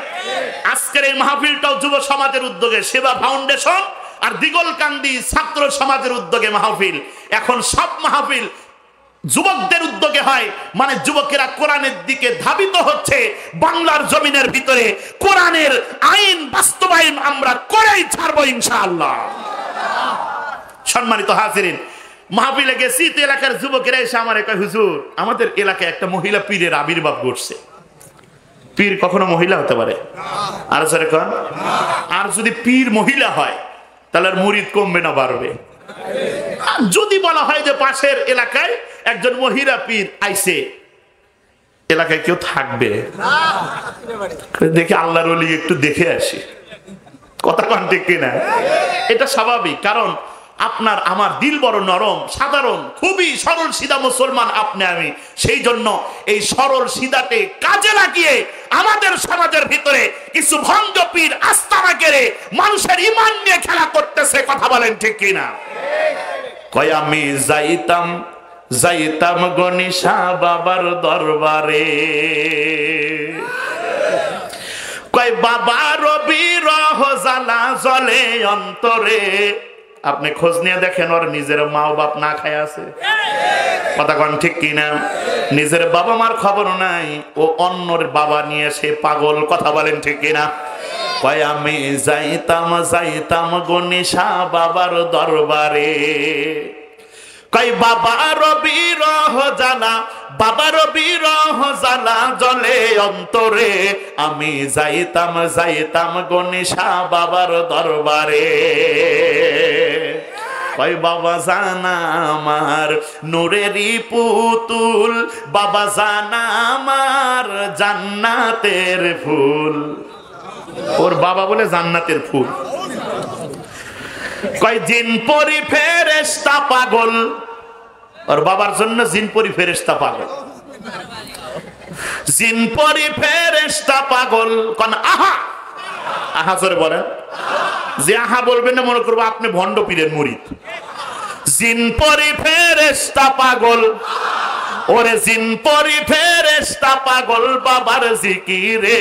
আজকের এই মাহফিলটাও যুব সমাজের উদ্যোগে, সেবা ফাউন্ডেশন আর দিগলকান্দি ছাত্র সমাজের উদ্যোগে মাহফিল। এখন সব মাহফিল যুবকদের উদ্যোগে হয়, মানে যুবকেরা কোরআনের দিকে ধাবিত হচ্ছে। বাংলার জমিনের ভিতরে কোরআনের আইন বাস্তবায়ন আমরা করেই ছাড়বো ইনশাআল্লাহ। সম্মানিত হাজিরিন, মাহফিলে গেছি তো এলাকার যুবকেরা এসে আমার কয়, হুজুর আমাদের এলাকায় একটা মহিলা পীরের আবির্ভাব ঘটছে। পীর কখনো মহিলা হতে পারে? আর স্যার কোন, আর যদি পীর মহিলা হয় তাহলে আর মুরিদ কমবে না বাড়বে? যদি বলা হয় যে পাশের এলাকায় একজন মহিলা পীর আইছে, এলাকায় কেউ থাকবে? দেখি আল্লাহর ওলি একটু দেখে আসি। কথা কোন ঠিক কিনা? এটা স্বাভাবিক, কারণ আপনার আমার দিল বড় নরম, সাধারণ, খুবই সরল সিধা মুসলমান আপনি আমি। সেই জন্য এই সরল সিধাকে কাজে লাগিয়ে আমাদের সমাজের ভিতরে কিছু ভণ্ড পীর আস্তানা গেড়ে মানুষের ঈমান নিয়ে খেলা করতেছে। কথা বলেন ঠিক কিনা? কয় আমি যাইতাম গনিশা বাবার দরবারে, কয় বাবার বিরহ জ্বালা জ্বলে অন্তরে। আপনি খোঁজ নিয়ে দেখেন, ওর নিজের মা বাপ না খায় আছে। কথা কন ঠিক কিনা? নিজের বাবা মার খবর নাই, ও অন্যর বাবা নিয়ে সে পাগল। কথা বলেন ঠিক কিনা? কয় আমি যাইতাম গনিশা বাবার দরবারে, কই বাবার বিরহ জ্বালা জ্বলে অন্তরে। আমি যাইতাম গনিশা বাবার দরবারে, কই বাবা জানা আমার নূরেরই পুতুল, বাবা জানা আমার জান্নাতের ফুল। ওর বাবা বলে জান্নাতের ফুল। কয় জিন পরি ফেরেশতা পাগল, ওর বাবার জন্য জিন পরি ফেরেশতা পাগল। জিন পরি ফেরেশতা পাগল, কোন আহা আহা জোরে বলেন। যে আহা বলবেন না মনে করবো আপনি ভণ্ড পীরের মুরিদ। জিন পরি ফেরেশতা পাগল, ওরে জিন পরি ফেরেশতা পাগল বাবার জিকিরে।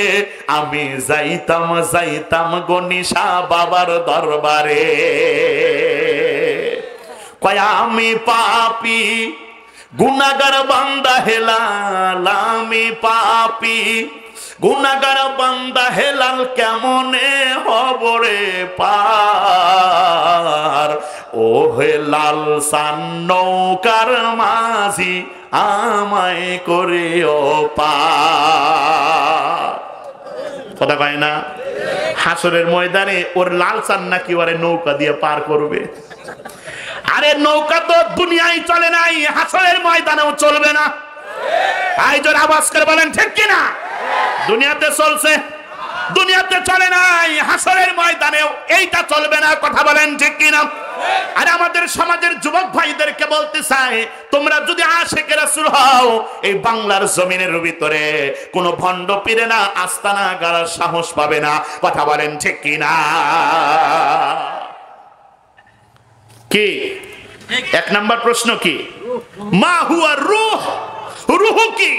আমি যাইতাম গনিশা বাবার দরবারে, কয় আমি পাপী গুনাহগার বান্দা হেলাল, আমি পাপী গুনাহগার বান্দা হেলাল, কেমনে হব রে পার। ও হেলাল সান নৌকার মাঝি, আমায় করে ও পার। কথা কয় না? হাসরের ময়দানে ওর লাল চান নাকি ওরে নৌকা দিয়ে পার করবে। আরে নৌকা তো দুনিয়ায় চলে নাই, হাসরের ময়দানেও চলবে না। আইজোর আওয়াজ করে বলেন ঠিক কিনা? দুনিয়াতে চলছে, দুনিয়াতে চলে নাই, হাসরের ময়দানেও এইটা চলবে না। কথা বলেন ঠিক কিনা? আর আমাদের সমাজের যুবক ভাইদেরকে বলতে চাই, তোমরা যদি আশিকে রাসূল হও, এই বাংলার জমিনের ভিতরে কোন ভণ্ড পীরে না আস্তানা গাড়ার সাহস পাবে না। কথা বলেন ঠিক কিনা? কি এক নাম্বার প্রশ্ন কি? মা হুয়া রূহ, রূহ কি?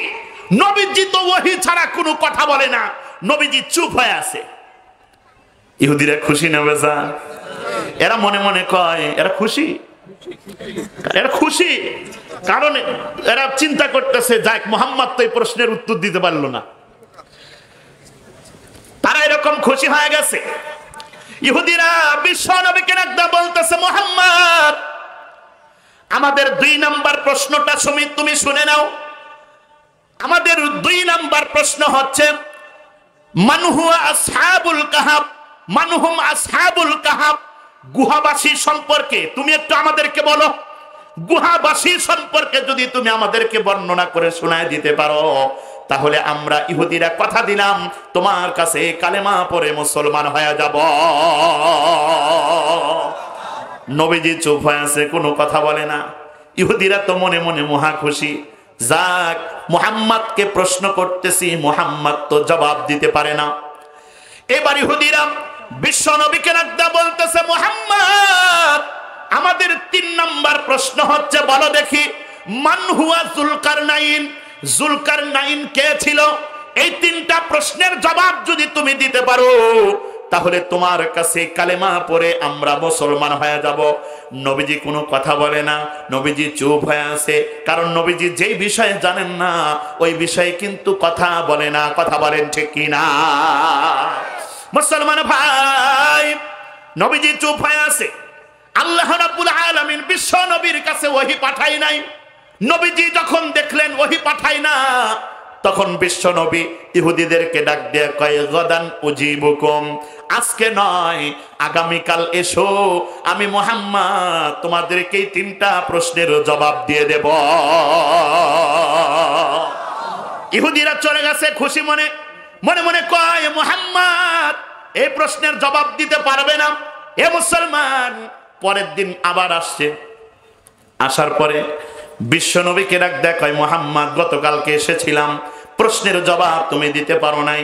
নবীজি তো ওহী ছাড়া কোনো কথা বলে না, নবীজি চুপ হয়ে আছে। ইহুদিরা খুশি না বেজা? এরা মনে মনে কয় এরা খুশি, এরা খুশি কারণ এরা চিন্তা করতেছে যাক মুহাম্মদ তো এই প্রশ্নের উত্তর দিতে পারলো না। তারা এরকম খুশি হয়ে গেছে। ইহুদিরা বিশ্ব নবীকে একদম বলতেছে, মুহাম্মদ আমাদের 2 নাম্বার প্রশ্নটা তুমি শুনে নাও। আমাদের 2 নাম্বার প্রশ্ন হচ্ছে মান হুয়া আসহাবুল কাহাফ, মান হুম আসহাবুল কাহাফ, গুহাবাসী সম্পর্কে তুমি একটু আমাদেরকে বলো। গুহাবাসী সম্পর্কে যদি তুমি আমাদেরকে বর্ণনা করে শোনায় দিতে পারো, তাহলে আমরা ইহুদিরা কথা দিলাম তোমার কাছে কালেমা পড়ে মুসলমান হয়ে যাব। নবীজি চুপ হয়ে আছে, কোনো কথা বলে না। ইহুদিরা তো মনে মনে মহা খুশি, যাক মুহাম্মদকে প্রশ্ন করতেছি, মুহাম্মদ তো জবাব দিতে পারে না। এবার ইহুদিরা বিশ্ব নবীকে নাকদা বলতেছে, মুহাম্মদ আমাদের 3 নাম্বার প্রশ্ন হচ্ছে বলো দেখি মান হুয়া যুলকারনাইন, যুলকারনাইন কে ছিল? এই 3টা প্রশ্নের জবাব যদি তুমি দিতে পারো, তাহলে তোমার কাছে কালেমা পড়ে আমরা মুসলমান হয়ে যাব। নবীজি কোনো কথা বলে না, নবীজি চুপ হয়ে আছে, কারণ নবীজি যেই বিষয়ে জানেন না ওই বিষয়ে কিন্তু কথা বলে না। কথা বলেন ঠিক কিনা? মুসলমান ভাই, নবীজি চুপ হয়ে আছে। আল্লাহ রাব্বুল আলামিন বিশ্ব নবীর কাছে ওহী পাঠাই নাই। নবীজি যখন দেখলেন ওহী পাঠাই না, তখন বিশ্ব নবী ইহুদিদেরকে ডাক দিয়ে কয় গদান উজিবুকুম, আজকে নয় আগামীকাল এসো, আমি মুহাম্মদ তোমাদেরকে 3টা প্রশ্নের জবাব দিয়ে দেব। ইহুদিরা চলে গেছে খুশি মনে, মনে মনে কয় মুহাম্মদ এই প্রশ্নের জবাব দিতে পারবে না। এ মুসলমান, পরের দিন আবার আসছে, আসার পরে বিশ্ব নবীকে ডাক দেয় কয় মুহাম্মদ গতকালকে এসেছিলাম, প্রশ্নের জবাব তুমি দিতে পারো নাই,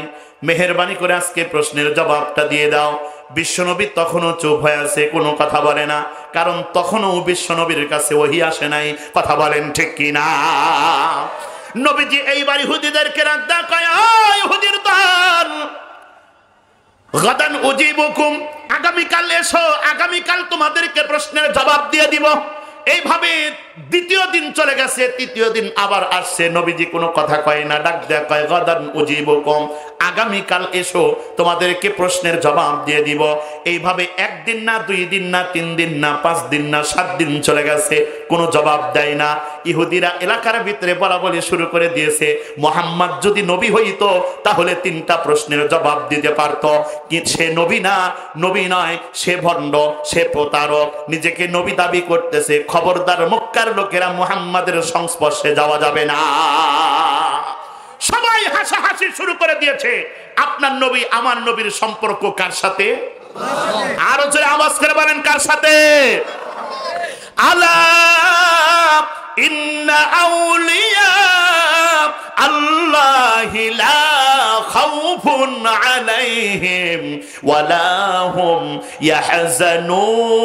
মেহেরবানি করে আজকে প্রশ্নের জবাবটা দিয়ে দাও। বিশ্বনবী তখনও চুপ হয়ে আছে, কোনো কথা বলে না, কারণ তখনও বিশ্বনবীর কাছে ওহী আসে নাই। কথা বলেন ঠিক কিনা? নবীজি এইবার ইহুদিদেরকে ডাক দেয় কয় ও ইহুদির দল, গাদান উজিবুকুম, আগামীকাল এসো, আগামীকাল তোমাদেরকে প্রশ্নের জবাব দিয়ে দিব। এইভাবে 2য় দিন চলে গেছে, 3য় দিন আবার আসছে, নবীজি কোনো কথা কয় না, ডাক দেয়া কয় গাদান উজিবুকুম, আগামীকাল এসো, তোমাদেরকে প্রশ্নের জবাব দিয়ে দিব। এইভাবে 1 দিন না 2 দিন না 3 দিন না 5 দিন না 7 দিন চলে গেছে, কোনো জবাব দেয় না। ইহুদিরা এলাকার ভিতরে বলা বলি শুরু করে দিয়েছে, মুহাম্মদ যদি নবী হইতো তাহলে 3টা প্রশ্নের জবাব দিতে পারত, কিন্তু সে নবী না, নবী নয়, সে ভণ্ড, সে প্রতারক, নিজেকে নবী দাবি করতেছে। খবরদার, মক্কার লোকেরা মুহাম্মাদের সংস্পর্শে যাওয়া যাবে না। সবাই হাসাহাসি শুরু করে দিয়েছে। আপনার নবী আমার নবীর সম্পর্ক কার সাথে? আরো জোরে আওয়াজ করে বলেন কার সাথে? আলা ইন্না আউলিয়া আল্লাহি লা খাউফুন আলাইহিম ওয়ালা হুম ইয়াহজানুন।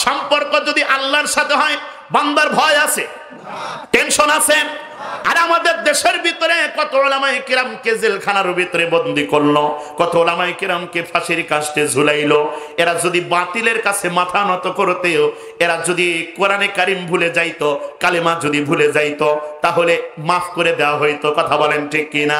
সম্পর্ক যদি আল্লাহর সাথে হয়, বান্দার ভয় আছে, টেনশন আছে, আর আমাদের দেশের ভিতরে কত উলামায়ে কিরামকে জেলখানার ভিতরে বন্দী করলো, কত উলামায়ে কিরামকে ফাঁসির কাস্টে ঝুলাইলো। এরা যদি বাতিলের কাছে মাথা নত করতেও, এরা যদি কোরআনে কারিম ভুলে যাইতো, কালেমা যদি ভুলে যাইতো, তাহলে মাফ করে দেওয়া হইতো। কথা বলেন ঠিক কিনা?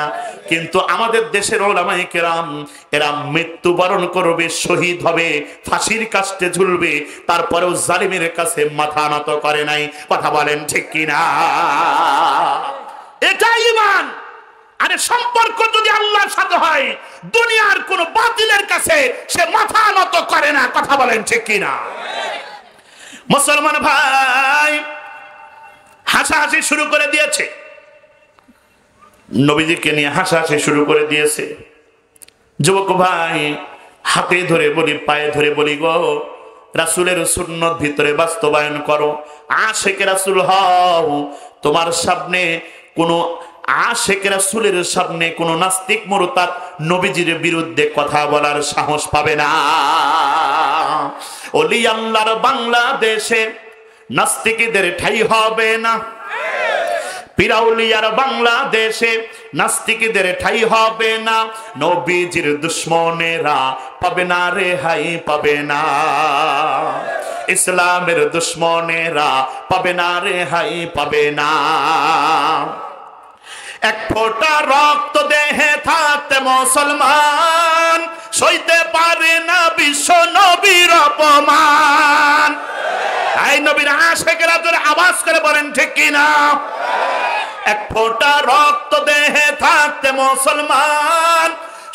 কিন্তু আমাদের দেশের উলামায়ে কিরাম এরা মৃত্যুবরণ করবে, শহীদ হবে, ফাঁসির কাস্টে ঝুলবে, তারপরেও জালিমের কাছে মাথা নত করে নাই। কথা বলেন ঠিক কিনা? এটাই ঈমান। আরে সম্পর্ক যদি আল্লাহর সাথে হয়, দুনিয়ার কোন বাতিলের কাছে সে মাথা নত করে না। কথা বলেন ঠিক কিনা? মুসলমান ভাই হাসাহাসি শুরু করে দিয়েছে, নবীজিকে নিয়ে হাসাহাসি শুরু করে দিয়েছে। যুবক ভাই হাতে ধরে বলি, পায়ে ধরে বলি গো, রাসূলের সুন্নাত ভিতরে বাস্তবায়ন করো, আশিক রাসূল হও। তোমার সামনে কোন আশিক রাসূলের সামনে কোন নাস্তিক মুরতাদ নবীজির বিরুদ্ধে কথা বলার সাহস পাবে না। ওলি আল্লাহর বাংলাদেশে নাস্তিকদের ঠাঁই হবে না। পিরাউলিয়ার বাংলাদেশে নাস্তিকদের ঠাঁই হবে না। নবীজির দুশ্মনেরা পাবে না রেহাই, পাবে না। ইসলামের দুশ্মনেরা পাবে না রেহাই, পাবে না। এক ফোঁটা রক্ত দেহে থাকতে মুসলমান সইতে পারে না বিশ্ব নবীর অপমান। এই নবীর আশিকেরা জোরে আওয়াজ করে বলেন ঠিক কিনা? এক ফোঁটা রক্ত দেহে থাকতে মুসলমান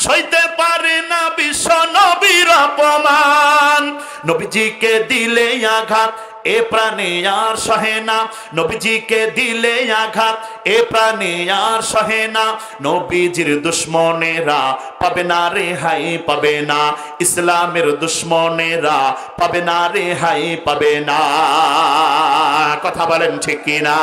সইতে পারে না বিশ্ব নবীর অপমান। নবীজিকে দিলে আঘাত এ প্রাণে আর সহে না, নবীজিকে দিলে আঘাত এ প্রাণে আর সহে না। নবীজির দুশ্মনেরা পাবে না রেহাই, পাবে না। ইসলামের দুশ্মনেরা পাবে না রেহাই, পাবে না। কথা বলেন ঠিক কিনা?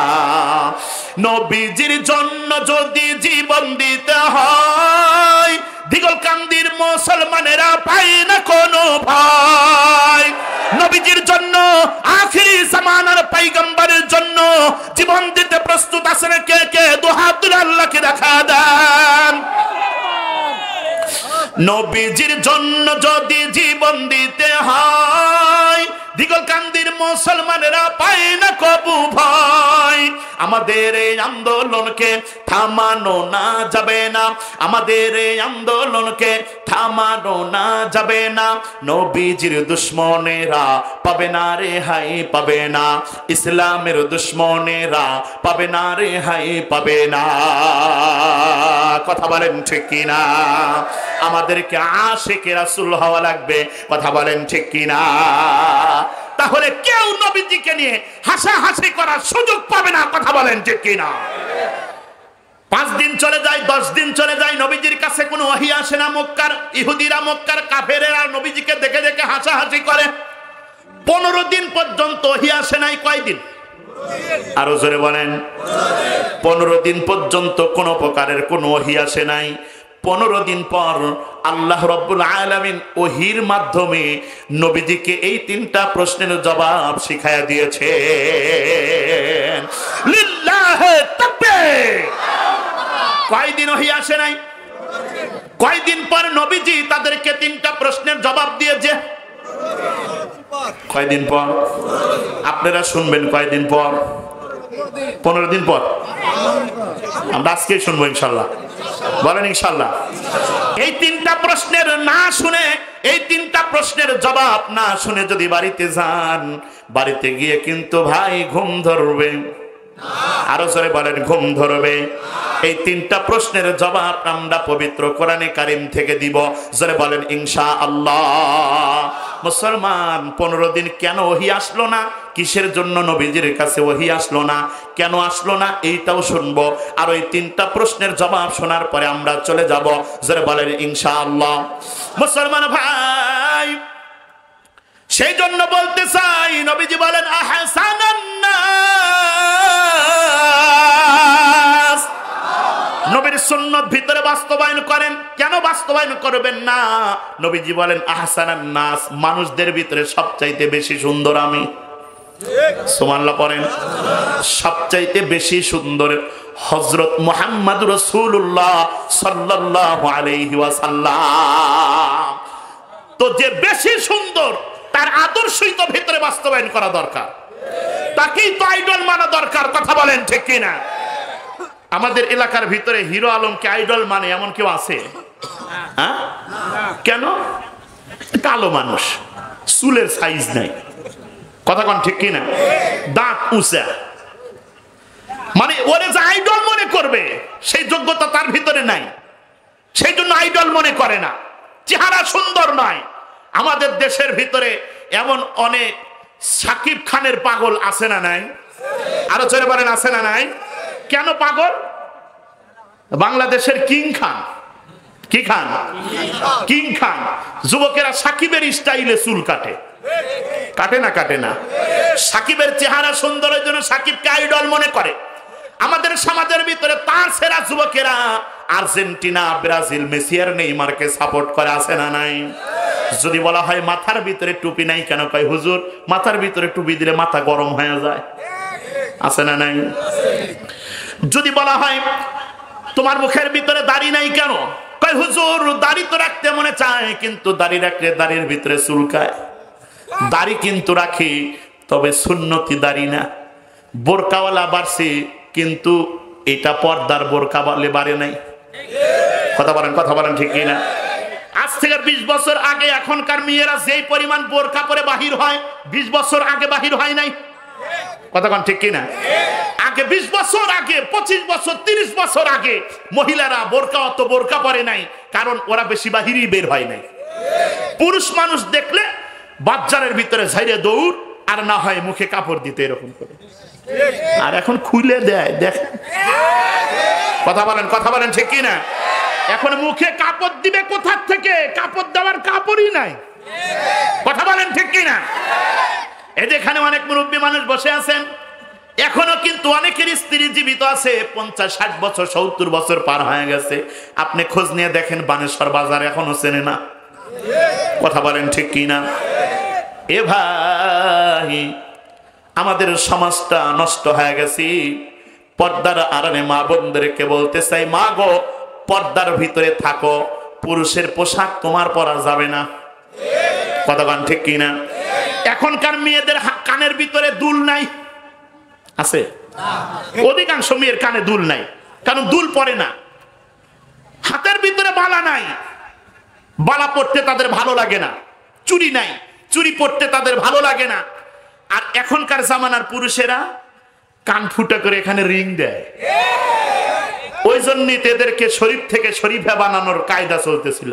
নবীজির জন্য যদি জীবন দিতে হয়, দিগলকান্দির মুসলমানেরা পায় না কোনো ভয়। নবীজির জন্য, আখিরি জামানার পয়গম্বরের জন্য জীবন দিতে প্রস্তুত আছেন কে কে? দুহাত তুলে আল্লাহকে দেখা দেন। নবীজির জন্য যদি জীবন দিতে হয়, দিগলকান্দির মুসলমানেরা পায় না কবু ভয়। আমাদের এই আন্দোলনকে থামানো না যাবে না, আমাদের এই আন্দোলনকে থামানো না যাবে না। নবীজির দুশ্মনেরা পাবে না রেহাই, পাবে না। ইসলামের দুশ্মনেরা পাবে না রেহাই, পাবে না। কথা বলেন ঠিক কিনা? আমাদেরকে আশিকে রাসূল হওয়া লাগবে। কথা বলেন ঠিক কিনা? তাহলে কেউ নবীজিকে নিয়ে হাসাহাসি করার সুযোগ পাবে না। কথা বলেন ঠিক কিনা? 5 দিন চলে যায়, 10 দিন চলে যায়, নবীজির কাছে কোনো ওহী আসে না। মক্কার ইহুদিরা, মক্কার কাফেরেরা নবীজিকে দেখে দেখে হাসাহাসি করে। 15 দিন পর্যন্ত ওহী আসে নাই। কয়দিন? আরো জোরে বলেন। 15 দিন পর্যন্ত কোনো প্রকারের কোনো ওহী আসে নাই। 15 দিন পর আল্লাহ রাব্বুল আলামিন ওহীর মাধ্যমে নবীজিকে এই 3টা প্রশ্নের জবাব শিখায়া দিয়েছেন। লিল্লাহি তাকবীর। কয়দিন ওহী আসে নাই? কয়দিন পর নবীজি তাদেরকে 3টা প্রশ্নের জবাব দিয়েছে? কয়দিন পর? আপনারা শুনবেন কয়দিন পর? 15 দিন পর। আমরা আজকে শুনবো ইনশাআল্লাহ। বলেন ইনশাআল্লাহ। এই 3টা প্রশ্নের না শুনে, এই 3টা প্রশ্নের জবাব না শুনে যদি বাড়িতে যান, বাড়িতে গিয়ে কিন্তু ভাই ঘুম ধরবে। আরো জোরে বলেন, ঘুম ধরবে। এই 3টা প্রশ্নের জবাব আমরা পবিত্র কোরআনে কারিম থেকে দিব। জোরে বলেন ইনশাআল্লাহ। মুসলমান 15 দিন কেন ওহী আসলো না? কিসের জন্য নবীজির কাছে ওহী আসলো না? কেন আসলো না? এইটাও শুনবো। আর ওই 3টা প্রশ্নের জবাব শোনার পরে আমরা চলে যাব। জোরে বলেন ইনশাআল্লাহ। মুসলমান ভাই সেই জন্য বলতে চাই, নবীজি বলেন আহসানান নাস। নবীর সুন্নাত ভিতরে বাস্তবায়ন করেন। কেন বাস্তবায়ন করবেন না? নবীজি বলেন আহসানান নাস, মানুষদের ভিতরে সবচাইতে বেশি সুন্দর আমি। সুবহানাল্লাহ পড়েন। সবচাইতে বেশি সুন্দর হযরত মুহাম্মদ রাসূলুল্লাহ সাল্লাল্লাহু আলাইহি ওয়াসাল্লাম। তো যে বেশি সুন্দর তার আদর্শই তো ভিতরে বাস্তবায়ন করা দরকার, তাকেই তো আইডল মানা দরকার। কথা বলেন ঠিক কিনা? আমাদের এলাকার ভিতরে হিরো আলমকে আইডল মানে এমন কেউ আছে? হ্যাঁ, কেন? কালো মানুষ, চুলের সাইজ নাই, কথা কন ঠিক কিনা, দাঁত উঁচা, মানে ওরে যে আইডল মনে করবে সেই যোগ্যতা তার ভিতরে নাই, সেই জন্য আইডল মনে করে না। চেহারা সুন্দর নয়। আমাদের দেশের ভিতরে এমন অনেক সাকিব খানের পাগল আছে না নাই? আরো জোরে বলেন আছে না নাই? কেন পাগল? বাংলাদেশের কিং খান, কি খান? কিং খান। যুবকেরা সাকিবের স্টাইলে চুল কাটে, কাটে না? কাটে না। সাকিবের চেহারা সুন্দরের জন্য সাকিবকে আইডল মনে করে। আমাদের সমাজের ভিতরে তার সেরা যুবকেরা আর্জেন্টিনা, ব্রাজিল, মেসি আর নেইমারকে সাপোর্ট করে, আছে না নাই? যদি বলা হয় মাথার ভিতরে টুপি নাই কেন, কয় হুজুর মাথার ভিতরে টুপি দিলে মাথা গরম হয়ে যায়, আছে না নাই? যদি বলা হয় তোমার মুখের ভিতরে দাড়ি নাই কেন, কয় হুজুর দাড়ি তো রাখতে মনে চায়, কিন্তু দাড়ি রাখলে দাড়ির ভিতরে চুলকায়। দাড়ি কিন্তু রাখি, তবে সুন্নতি দাড়ি না। বোরকাওয়ালা বাড়ছে, কিন্তু এটা পর্দার বোরকা বলে বাড়ে নাই। কথা বলেন, কথা বলেন ঠিক কিনা? আজ থেকে 20 বছর আগে এখনকার মেয়েরা যেই পরিমাণ বোরকা পরে বাহির হয়, 20 বছর আগে বাহির হয় নাই। কথা বলেন ঠিক কিনা? আগে 20 বছর আগে, 25 বছর, 30 বছর আগে মহিলারা বোরকা অত বোরকা পরে নাই, কারণ ওরা বেশি বাহিরই বের হয় নাই। পুরুষ মানুষ দেখলে বাজারের ভিতরে ঝাইরে দৌড়, আর না হয় মুখে কাপড় দিতে এরকম করে, আর এখন খুলে দেয়। দেখ, কথা বলেন, কথা বলেন ঠিক কিনা? এখন মুখে কাপড় দিবে কোথা থেকে? কাপড় দেওয়ার কাপড়ই নাই। কথা বলেন ঠিক কিনা? এখানে অনেক মুরব্বী মানুষ বসে আছেন, এখনো কিন্তু অনেকের স্ত্রী জীবিত আছে, 50-60 বছর, 70 বছর পার হয়ে গেছে। আপনি খোঁজ নিয়ে দেখেন বানেশ্বর বাজার এখনো চেনে না। কথা বলেন ঠিক কিনা? এ ভাই, আমাদের সমাজটা নষ্ট হয়ে গেছে। পর্দার আড়ালে মা বোনদেরকে বলতে চাই, মা গো পর্দার ভিতরে থাকো, পুরুষের পোশাক তোমার পরা যাবে না। কথা বলেন ঠিক কিনা? এখনকার মেয়েদের কানের ভিতরে দুল নাই, আছে? অধিকাংশ মেয়ের কানে দুল নাই, কারণ দুল পরে না। হাতের ভিতরে বালা নাই, বালা পড়তে তাদের ভালো লাগে না। চুড়ি নাই, চুড়ি পড়তে তাদের ভালো লাগে না। আর এখনকার জামানার পুরুষেরা কান ফুটা করে এখানে রিং দেয়। ওই জন্যই এদেরকে শরীফ থেকে শরীফা বানানোর কায়দা চলতেছিল।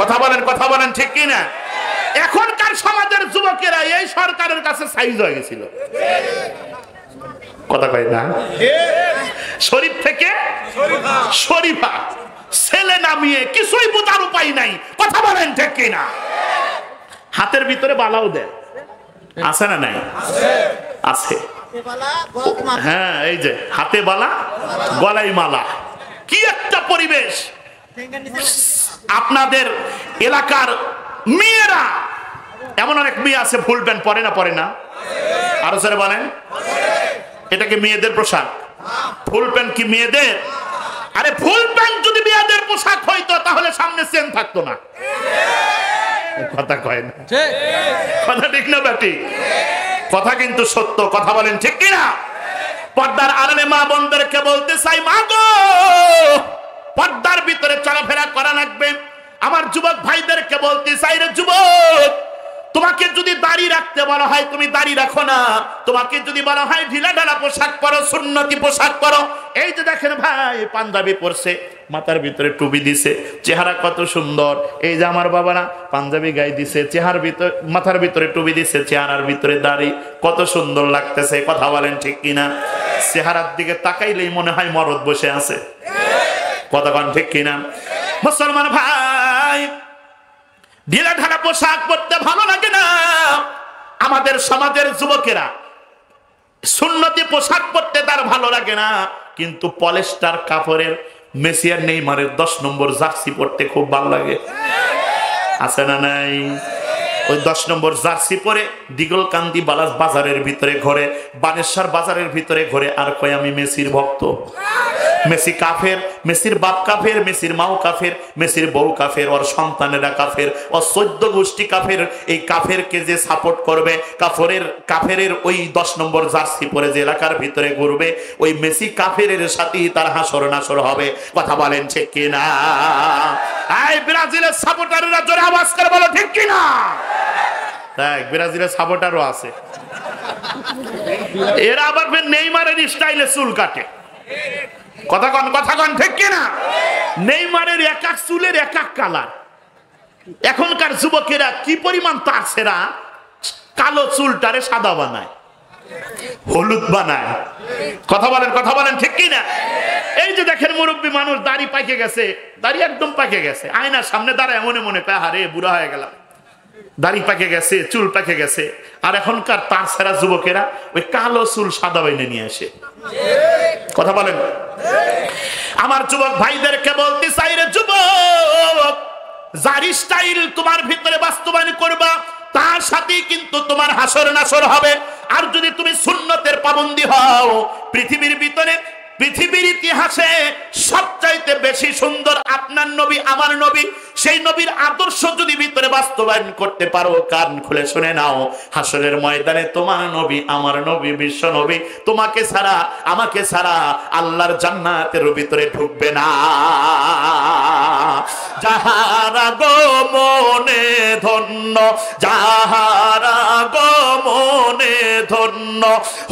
কথা বলেন, কথা বলেন ঠিক কিনা? এখনকার সমাজের যুবকেরা এই সরকারের কাছে সাইজ হয়ে গেছিল। কথা কয় না? শরীফ থেকে শরীফা ছেলে নামিয়ে কিছুই বোঝার উপায় নাই। কথা বলেন ঠিক কিনা? হাতের ভিতরে বালাও দেয়, আছে না নাই? আছে। হ্যাঁ, এই যে হাতে বালা, গলায় মালা, কি একটা পরিবেশ! আপনাদের এলাকার মেয়েরা এমন অনেক মেয়ে আছে ফুল প্যান্ট পরে না, পরে না? আরো জোরে বলেন। এটাকে মেয়েদের পোশাক? ফুল প্যান্ট কি মেয়েদের? আরে ফুল প্যান্ট যদি মেয়েদের পোশাক হইতো তাহলে সামনে চেন থাকতো না। কথা কয় না? কথা ঠিক না বেটি? কথা কিন্তু সত্য। কথা বলেন ঠিক কিনা? পর্দার আড়ালে মা বোনদেরকে বলতে চাই, মা গো পর্দার ভিতরে চলাফেরা করা লাগবে। আমার যুবক ভাইদেরকে বলতে চাই, রে যুবক, তোমাকে যদি দাড়ি রাখতে বলা হয় তুমি দাড়ি রাখো না। তোমাকে যদি বলা হয় ঢিলা ঢালা পোশাক পরো, সুন্নতি পোশাক পরো। এই যে দেখেন ভাই, পাঞ্জাবি পরছে, মাথার ভিতরে টুপি দিছে, চেহারা কত সুন্দর। এই যে আমার বাবারা পাঞ্জাবি গায়ে দিছে, চেহারার ভিতরে, মাথার ভিতরে টুপি দিছে, চেহারার ভিতরে দাড়ি, কত সুন্দর লাগতেছে। কথা বলেন ঠিক কিনা? চেহারার দিকে তাকাইলেই মনে হয় মরদ বসে আছে। কথা বলেন ঠিক কিনা? মুসলমান ভাই, ঢিলা ঢালা পোশাক পরতে ভালো লাগে না। আমাদের সমাজের যুবকেরা সুন্নতি পোশাক পরতে তার ভালো লাগে না, কিন্তু পলিস্টার কাপড়ের মেসি আর নেইমারের 10 নম্বর জার্সি পরতে খুব ভালো লাগে। আছে না নাই? ওই 10 নম্বর জার্সি পরে দিগলকান্দি বাজারের ভিতরে ঘরে, বানেশ্বর বাজারের ভিতরে ঘরে, আর কয় আমি মেসির ভক্ত। মেসি কাফের, মেসির বাপ কাফের, মেসির মাও কাফের, মেসির বউ কাফের, ওর সন্তানেরা কাফের, ওর 14 গোষ্ঠী কাফের। এই কাফেরকে যে সাপোর্ট করবে, কাফেরের ওই 10 নম্বর জার্সি পরে যে এলাকার ভিতরে ঘুরবে, ওই মেসি কাফের সাথেই তার হাসর নাসর হবে। কথা বলেন ঠিক কিনা? এই ব্রাজিলের সাপোর্টাররা জোরে আওয়াজ করে বলো ঠিক কিনা? দেখ ব্রাজিলের সাপোর্টারও আছে, এরা আবার নেইমারের স্টাইলে চুল কাটে। কথা কন ঠিক কিনা? নেইমারের এক এক চুলের এক এক কালার। এখনকার যুবকেরা কি পরিমাণ তার সেরা, কালো চুলটারে সাদা বানায়, হলুদ বানায়। কথা বলেন ঠিক কিনা? এই যে দেখেন মুরব্বী মানুষ, দাড়ি পাকে গেছে, দাড়ি একদম পাকে গেছে, আয়নার সামনে দাঁড়ায় মনে মনে কয় হারে বুড়া হয়ে গেলাম, দাড়ি পাকে গেছে, চুল পাকে গেছে। আর এখনকার তার সেরা যুবকেরা ওই কালো চুল সাদা বাইনে নিয়ে আসে। কথা বলেন। আমার যুবক ভাইদেরকে বলতে চাই রে যুবক, যার স্টাইল তোমার ভিতরে বাস্তবায়ন করবা, তার সাথেই কিন্তু তোমার হাসর নাসর হবে। আর যদি তুমি সুন্নতের পাবন্দী হও, পৃথিবীর ভিতরে, পৃথিবীর ইতিহাসে সবচাইতে বেশি সুন্দর আপনার নবী, আমার নবী, সেই নবীর আদর্শ যদি ভিতরে বাস্তবায়ন করতে পারো, কান খুলে শুনে নাও, হাসরের ময়দানে তোমার নবী, আমার নবী, বিশ্ব নবী তোমাকে ছাড়া, আমাকে ছাড়া আল্লাহর জান্নাতের ভিতরে ঢুকবে না। যাহারা গো মনে ধন্য, যাহারা গো মনে ধন্য,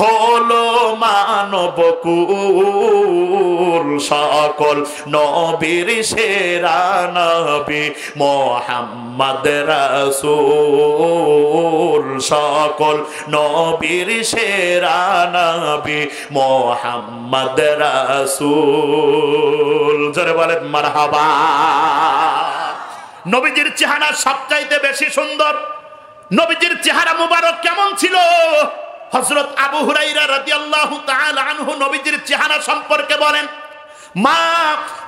হলো মানব কুল, সকল নবীর সেরা নবী মুহাম্মদ রাসূল, সকল নবীর সেরা নবী মুহাম্মদ রাসূল। জোরে বলেন মারহাবা। নবীজির চেহারা সবচাইতে বেশি সুন্দর। নবীজির চেহারা মুবারক কেমন ছিল? হযরত আবু হুরায়রা রাদিয়াল্লাহু তাআলা আনহু নবীজির চেহারা সম্পর্কে বলেন, মা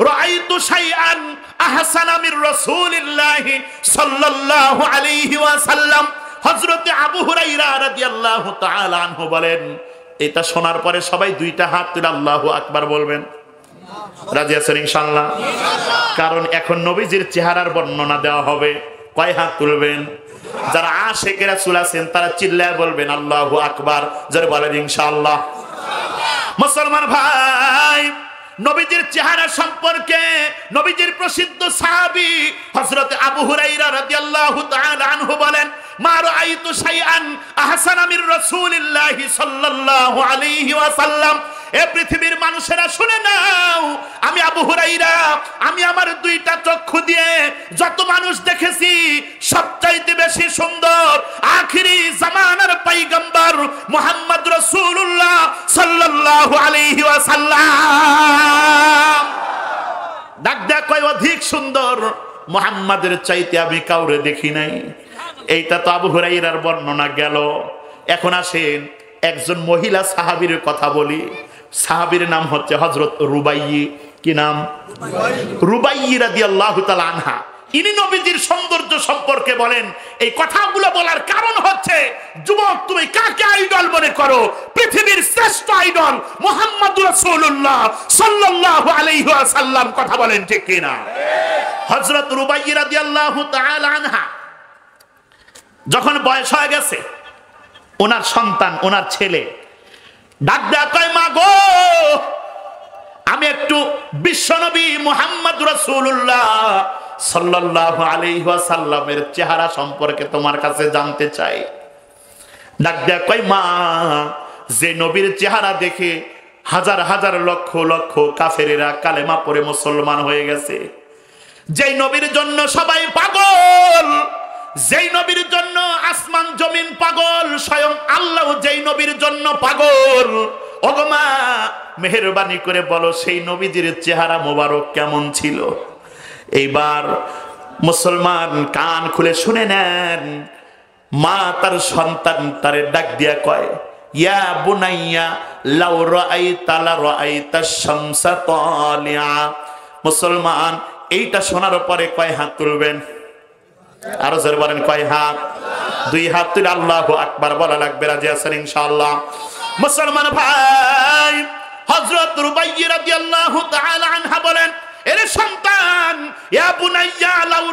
রাআইতু শাইআন আহসানা মির রাসূলিল্লাহি সাল্লাল্লাহু আলাইহি ওয়াসাল্লাম। হযরত আবু হুরায়রা রাদিয়াল্লাহু তাআলা আনহু বলেন, এটা শোনার পরে সবাই দুইটা হাত তুলে আল্লাহু আকবার বলবেন। রাজি আছেন ইনশাআল্লাহ? কারণ এখন নবীজির চেহারার বর্ণনা দেওয়া হবে। কয় হাত তুলবেন? যারা আশিকে রাসূল আছেন তারা চিল্লায় বলবেন আল্লাহু আকবার। যারা বলেন ইনশাআল্লাহ। মুসলমান ভাই, নবীজির চেহারা সম্পর্কে নবীজির প্রসিদ্ধ সাহাবী হযরত আবু হুরায়রা রাদিয়াল্লাহু তাআলা আনহু বলেন, মা রাআইতু শাইআন আহসানা মির রাসূলিল্লাহি সাল্লাল্লাহু আলাইহি ওয়াসাল্লাম। এ পৃথিবীর মানুষেরা শুনে নাও, আমি আবু হুরায়রা, আমি আমার দুইটা চক্ষু দিয়ে যত মানুষ দেখেছি, সবচাইতে বেশি সুন্দর আখিরি জামানার পয়গম্বর মুহাম্মদ রাসূলুল্লাহ সাল্লাল্লাহু আলাইহি ওয়াসাল্লাম। ডাক দেয়া কয় অধিক সুন্দর মুহাম্মাদের চাইতে আমি কাউরে দেখি নাই। এইটা তো আবু হুরায়রার বর্ণনা গেল। এখন আসেন একজন মহিলা সাহাবীর কথা বলি। সাহাবীর নাম হচ্ছে হযরত রুবাইয়্যি। কি নাম? রুবাইয়্যি রাদিয়াল্লাহু তাআলা আনহা। ইনি নবীজির সৌন্দর্য সম্পর্কে বলেন। এই কথাগুলো বলার কারণ হচ্ছে, যুবক তুমি কাকে আইডল মনে করো? পৃথিবীর শ্রেষ্ঠ আইডল মুহাম্মদুর রাসূলুল্লাহ সাল্লাল্লাহু আলাইহি ওয়াসাল্লাম। কথা বলেন ঠিক কিনা? হযরত রুবাইয়্যি রাদিয়াল্লাহু তাআলা আনহা যখন বয়স হয়ে গেছে, ওনার সন্তান, ওনার ছেলে ডাক দেয়া কয়, মা গো, আমি একটু বিশ্বনবী মুহাম্মদ রাসূলুল্লাহ সাল্লাল্লাহু আলাইহি ওয়াসাল্লামের চেহারা সম্পর্কে তোমার কাছে জানতে চাই। ডাক দেয়া কয়, মা, যে নবীর চেহারা দেখে হাজার হাজার লক্ষ লক্ষ কাফেরেরা কালেমা পড়ে মুসলমান হয়ে গেছে, যেই নবীর জন্য সবাই পাগল, যেই নবীর জন্য আসমান জমিন পাগল, স্বয়ং আল্লাহ যেই নবীর জন্য পাগল, ওগো মা, মেহেরবানি করে বলো সেই নবীজির চেহারা মোবারক কেমন ছিল। এইবার মুসলমান কান খুলে শুনে নেন। মা তার সন্তান তারে ডাক দিয়া কয়, ইয়া বুনাইয়া লাউ রাআইতা লা রাআইতা শামসা তালিআ। মুসলমান এইটা শোনার পরে কয় হাত তুলবেন? আরো জোরে বলেন, কয় হাত? দুই হাত তুলে আল্লাহু আকবার বলা লাগবে। রাজি আছেন ইনশাআল্লাহ? মুসলমান ভাই, হযরত রুবাইয়া রাদিয়াল্লাহু তাআলা আনহা বলেন, এরে সন্তান, ইয়া বুনাইয়া লাউ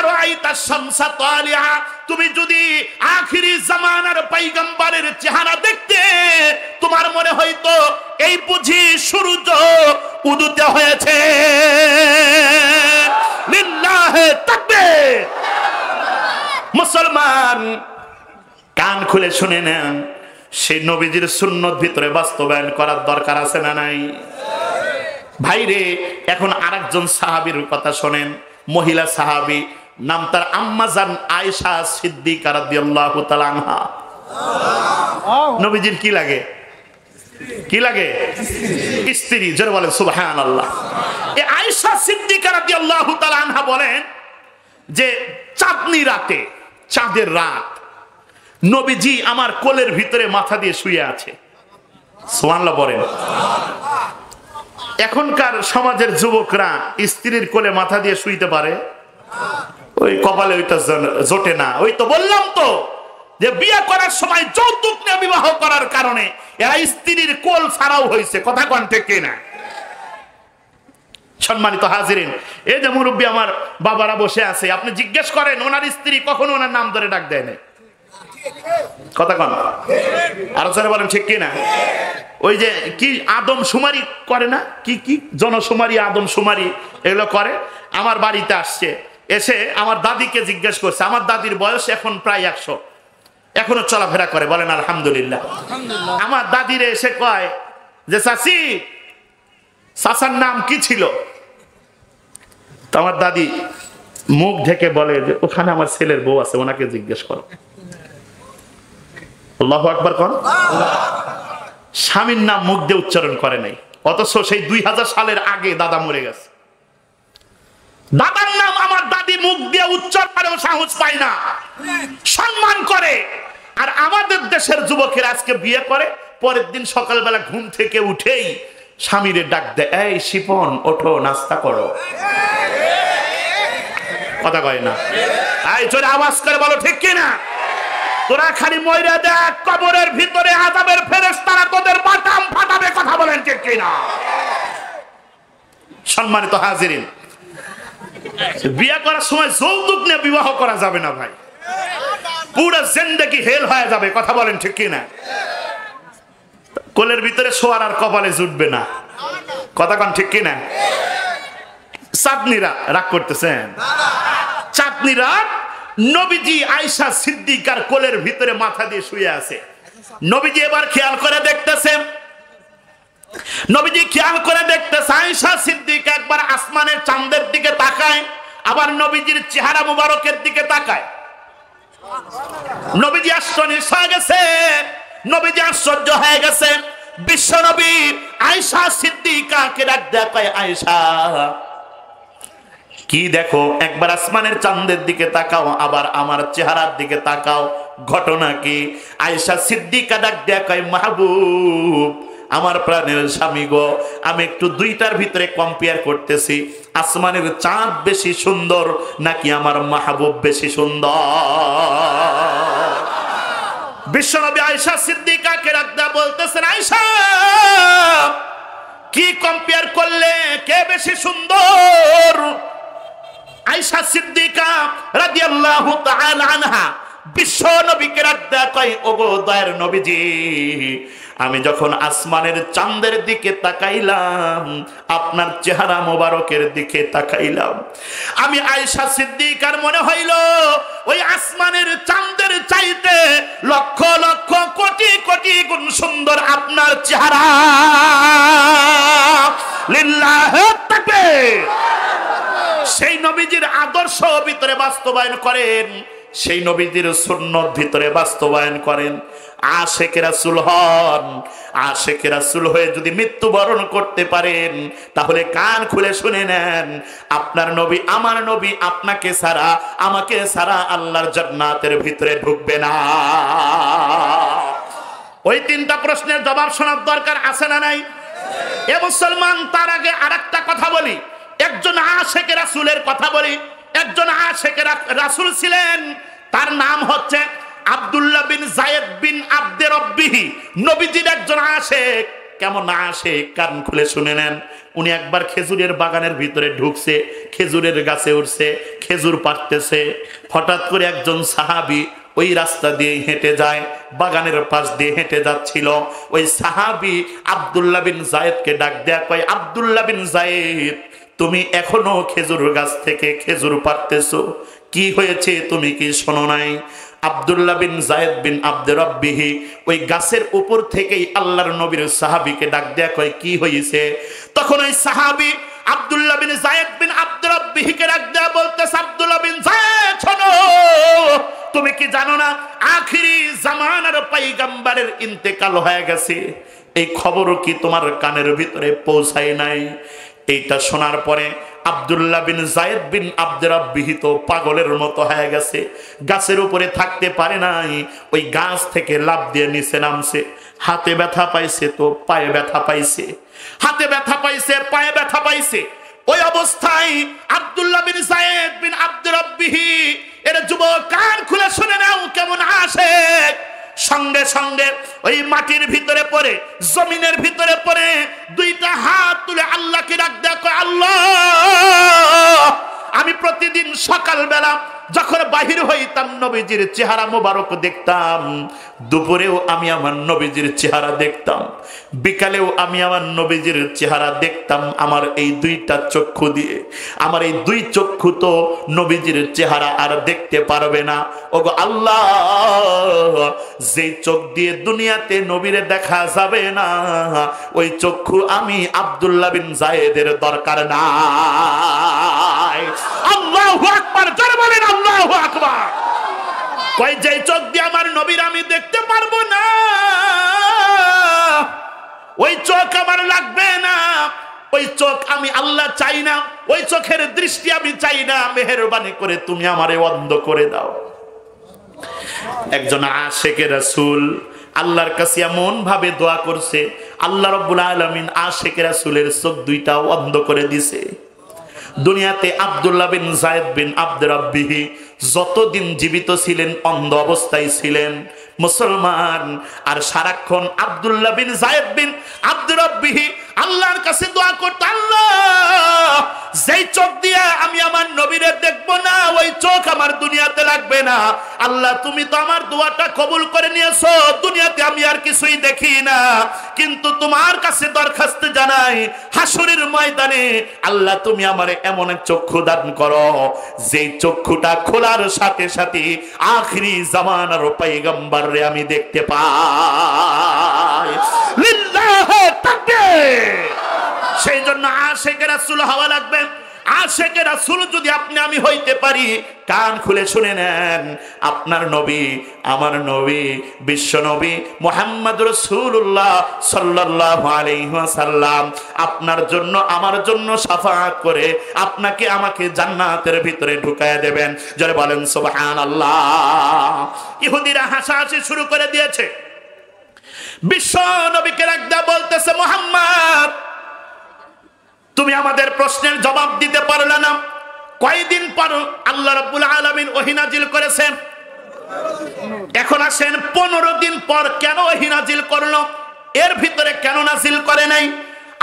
রাআইতা শামসা তালিআ, তুমি যদি আখিরি জামানার পয়গম্বরের চেহারা দেখতে, তোমার মনে হইতো এই বুঝি সূর্য উদিত হয়েছে। লিল্লাহি তাকবীর। মুসলমান কান খুলে শুনে নেন, সেই নবীজির সুন্নত ভিতরে বাস্তবায়ন করার দরকার আছে না নাই? ভাইরে, এখন আরেকজন সাহাবীর কথা শোনেন, মহিলা সাহাবী, নাম তার আম্মা জান আয়েশা সিদ্দিকা রাদিয়াল্লাহু তাআলা আনহা। নবীজির কি লাগে? কি লাগে? স্ত্রী। জোরে বলেন সুবহানাল্লাহ। এই আয়েশা সিদ্দিকা রাদিয়াল্লাহু তাআলা আনহা বলেন যে চাঁদনি রাতে, চাঁদের রাত, নবীজি আমার কোলের ভিতরে মাথা দিয়ে শুয়ে আছে। সুবহানাল্লাহ বলেন। এখনকার সমাজের যুবকরা স্ত্রীর কোলে মাথা দিয়ে শুইতে পারে? ওই কপালে ওইটা জোটে না। ওই তো বললাম তো যে বিয়ে করার সময় যৌতুক নিয়ে বিবাহ করার কারণে এরা স্ত্রীর কোল ছাড়াও হয়েছে। কথা কোন ঠিক কিনা? সম্মানিত হাজিরিন, এই যে মুরব্বী আমার বাবারা বসে আছে, আপনি জিজ্ঞেস করেন ওনার স্ত্রী কখনো ওনার নাম ধরে ডাক দেয় না। কথা কন, আরো জোরে বলেন ঠিক কিনা? ওই যে কি আদম শুমারি করে না, কি কি জনশুমারি, আদম শুমারি, এগুলো করে। আমার বাড়িতে আসছে, এসে আমার দাদিকে জিজ্ঞেস করছে। আমার দাদির বয়স এখন প্রায় 100, এখনো চলাফেরা করে, বলেন আলহামদুলিল্লাহ। আমার দাদিরে এসে কয় যে চাচি, চাচার নাম কি ছিল? তো আমার দাদি মুখ ঢেকে বলে যে ওখানে আমার ছেলের বউ আছে, ওনাকে জিজ্ঞেস করো। আল্লাহু আকবার কোন। স্বামীর নাম মুখ দিয়ে উচ্চারণ করে নাই, অথচ সেই 2000 সালের আগে দাদা মরে গেছে। দাদার নাম আমার দাদি মুখ দিয়ে উচ্চারণ করেও সাহস পায় না, সম্মান করে। আর আমাদের দেশের যুবকের আজকে বিয়ে করে, পরের দিন সকালবেলা ঘুম থেকে উঠেই স্বামীরে ডাক দেয়, এই শিপন ওঠো, নাস্তা করো। কথা কয় না? এই জোরে আওয়াজ করে বলো ঠিক কিনা? তোরা খালি ময়রা দেখ, কবরের ভিতরে আযাবের ফেরেশতারা তোদের বাটাম ফাটাবে। কথা বলেন ঠিক কিনা? সম্মানিত হাজিরিন, বিয়ে করার সময় যৌতুক নিয়ে বিবাহ করা যাবে না ভাই, পুরো জিন্দেগি হেল হয়ে যাবে। কথা বলেন ঠিক কিনা? কোলের ভিতরে শোয়ার আর কপালে জুটবে না। কথা কন ঠিক কিনা? চাঁদনিরা রাগ করতেছেন? চাঁদনিরা নবীজি আয়েশা সিদ্দিকার কোলের ভিতরে মাথা দিয়ে শুয়ে আছে। নবীজি এবার খেয়াল করে দেখতেছে, নবীজি খেয়াল করে দেখতেছে আয়েশা সিদ্দিকা একবার আসমানের চাঁদের দিকে তাকায়, আবার নবীজির চেহারা মুবারকের দিকে তাকায়। নবীজি আশ্চর্য হয়ে গেছে, নবীজি আশ্চর্য হয়ে গেছে। বিশ্ব নবী আয়েশা সিদ্দিকাকে ডাক দেয়, কয় আয়েশা কি দেখো? একবার আসমানের চাঁদের দিকে তাকাও, আবার আমার চেহারার দিকে তাকাও, ঘটনা কি? আয়েশা সিদ্দিকা ডাক দেয়, কয় মাহবুব, আমার প্রাণের স্বামী গো, আমি একটু দুইটার ভিতরে কম্পেয়ার করতেছি, আসমানের চাঁদ বেশি সুন্দর নাকি আমার মাহবুব বেশি সুন্দর? বিশ্বনবী আয়েশা সিদ্দিকাকে ডাক দেয়া বলতেছেন, আয়েশা কি কম্পেয়ার করলে, কে বেশি সুন্দর? আয়েশা সিদ্দিকা রাদিয়াল্লাহু তাআলা আনহা বিশ্ব নবীকে ডাক দেয়া কয়, ওগো দয়ার নবীজি, আমি যখন আসমানের চাঁদের দিকে তাকাইলাম, আপনার চেহারা মোবারকের দিকে তাকাইলাম, আমি আয়েশা সিদ্দিকার মনে হইল ওই আসমানের চাঁদের চাইতে লক্ষ লক্ষ কোটি কোটি গুণ সুন্দর আপনার চেহারা। লিল্লাহি তাকবীর। সেই নবীজির আদর্শ ভিতরে বাস্তবায়ন করেন, সেই নবীজির সুন্নত ভিতরে বাস্তবায়ন করেন। আশিকে রাসূল হন, আশিকে রাসূল হয়ে যদি মৃত্যুবরণ করতে পারেন, তাহলে কান খুলে শুনে নেন, আপনার নবী, আমার নবী আপনাকে ছাড়া, আমাকে ছাড়া আল্লাহর জান্নাতের ভিতরে ঢুকবে না। ওই তিনটা প্রশ্নের জবাব শোনার দরকার আছে না নাই? এ মুসলমান, তার আগে আরেকটা কথা বলি, একজন আশিকে রাসূলের কথা বলি। একজন আশিকে রাসূল ছিলেন, তার নাম হচ্ছে আব্দুল্লাহ বিন যায়েদ বিন আব্দে রব্বিহি, নবীজির একজন আশিক। কেমন আশিক, কান খুলে শুনে নেন। উনি একবার খেজুরের বাগানের ভিতরে ঢুকছে, খেজুরের গাছে উঠছে, খেজুর পাড়তেছে। হঠাৎ করে একজন সাহাবী ওই রাস্তা দিয়ে হেঁটে যায়, বাগানের পাশ দিয়ে হেঁটে যাচ্ছিল। ওই সাহাবী আব্দুল্লাহ বিন যায়েদকে ডাক দেয়া কয়, আব্দুল্লাহ বিন যায়েদ, তুমি এখনো খেজুর গাছ থেকে খেজুর পাড়তেছো, কি হয়েছে তুমি কি শোনো নাই? আব্দুল্লাহ বিন যায়েদ বিন আব্দে রব্বিহি ওই গাছের উপর থেকেই আল্লাহর নবীর সাহাবীকে ডাক দেয়া কয়, কি হয়েছে? তখন ওই সাহাবী আব্দুল্লাহ বিন যায়েদ বিন আব্দে রব্বিহিকে ডাক দেয়া বলতেছে, আব্দুল্লাহ বিন যায়েদ শোনো, তুমি কি জানো না আখিরি জামানার পয়গম্বরের ইন্তেকাল হয়ে গেছে? এই খবরও কি তোমার কানের ভিতরে পৌঁছায় নাই? এইটা শোনার পরে আব্দুল্লাহ বিন যায়েদ বিন আব্দে রব্বিহি তো পাগলের মতো হয়ে গেছে, গাছের উপরে থাকতে পারে নাই, ওই গাছ থেকে লাফ দিয়ে নিচে নামছে। হাতে ব্যথা পাইছে তো পায়ে ব্যথা পাইছে, হাতে ব্যথা পাইছে, পায়ে ব্যথা পাইছে। ওই অবস্থায় আব্দুল্লাহ বিন যায়েদ বিন আব্দে রব্বিহি, এর যুবক কান খুলে শুনে নাও কেমন আশিক, সঙ্গে সঙ্গে ওই মাটির ভিতরে পড়ে, জমিনের ভিতরে পড়ে দুইটা হাত তুলে আল্লাহকে ডাক দেয়া কয়, আল্লাহ, আমি প্রতিদিন সকালবেলা যখন বাহির হইতাম নবীজির চেহারা মোবারক দেখতাম, দুপুরেও আমি আমার নবীজির চেহারা দেখতাম, বিকালেও আমি আমার নবীজির চেহারা দেখতাম আমার এই দুইটা চক্ষু দিয়ে। আমার এই দুই চক্ষু তো নবীজির চেহারা আর দেখতে পারবে না। ওগো আল্লাহ, যে চোখ দিয়ে দুনিয়াতে নবীরে দেখা যাবে না, ওই চক্ষু আমি আব্দুল্লাহ বিন যায়েদের দরকার নাই। আল্লাহু আকবার, জোরে বলেন আল্লাহু আকবার। কই যে চোখ দিয়ে আমার নবীর আমি দেখতে পারবো না, ওই চোখ আমার লাগবে না, ওই চোখ আমি আল্লাহ চাই না, ওই চোখের দৃষ্টি আমি চাই না, মেহেরবানি করে তুমি আমারে অন্ধ করে দাও। একজন আশিকে রাসূল আল্লাহর কাছে এমন ভাবে দোয়া করছে, আল্লাহ রাব্বুল আলামিন আশিকে রাসূলের চোখ দুইটাও অন্ধ করে দিছে। দুনিয়াতে আব্দুল্লাহ বিন যায়েদ বিন আব্দে রব্বিহি যতদিন জীবিত ছিলেন অন্ধ অবস্থায় ছিলেন মুসলমান। আর সারাক্ষণ আব্দুল্লাহ বিন যায়েদ বিন আব্দে রব্বিহি আল্লাহর কাছে দোয়া করত, আল্লাহ, যেই চোখ দিয়ে আমি আমার নবীরে দেখবো না, ওই চোখ আমার দুনিয়াতে লাগবে না। আল্লাহ, তুমি তো আমার দোয়াটা কবুল করে নিয়েছো, দুনিয়াতে আমি আর কিছুই দেখি না, কিন্তু তোমার কাছে দরখাস্ত জানাই, হাসরের ময়দানে আল্লাহ তুমি আমারে এমন এক চক্ষু দান করো, যেই চক্ষুটা খোলার সাথে সাথে আখিরি জামানার পয়গম্বররে আমি দেখতে পাই। লিল্লাহি তাকবীর। সেই জন্য আশিকে রাসূল হওয়া লাগবে। আশিকে রাসূল যদি আপনি আমি হইতে পারি, কান খুলে শুনে নেন, আপনার নবী, আমার নবী, বিশ্ব নবী মুহাম্মদ রাসূলুল্লাহ সাল্লাল্লাহু আলাইহি ওয়াসাল্লাম আপনার জন্য আমার জন্য শাফাআত করে আপনাকে আমাকে জান্নাতের ভিতরে ঢুকায়া দেবেন। যারা বলেন সুবহানাল্লাহ। ইহুদিরা হাসাহাসি শুরু করে দিয়েছে। বিশ্ব নবীকে রাখদা বলতেছে, মুহাম্মদ, তুমি আমাদের প্রশ্নের জবাব দিতে পারলে না। কয়দিন পর আল্লাহ রাব্বুল আলামিন ওহী নাজিল করেছেন? এখন আসেন 15 দিন পর কেন ওহী নাজিল করলো? এর ভিতরে কেন নাজিল করে নাই?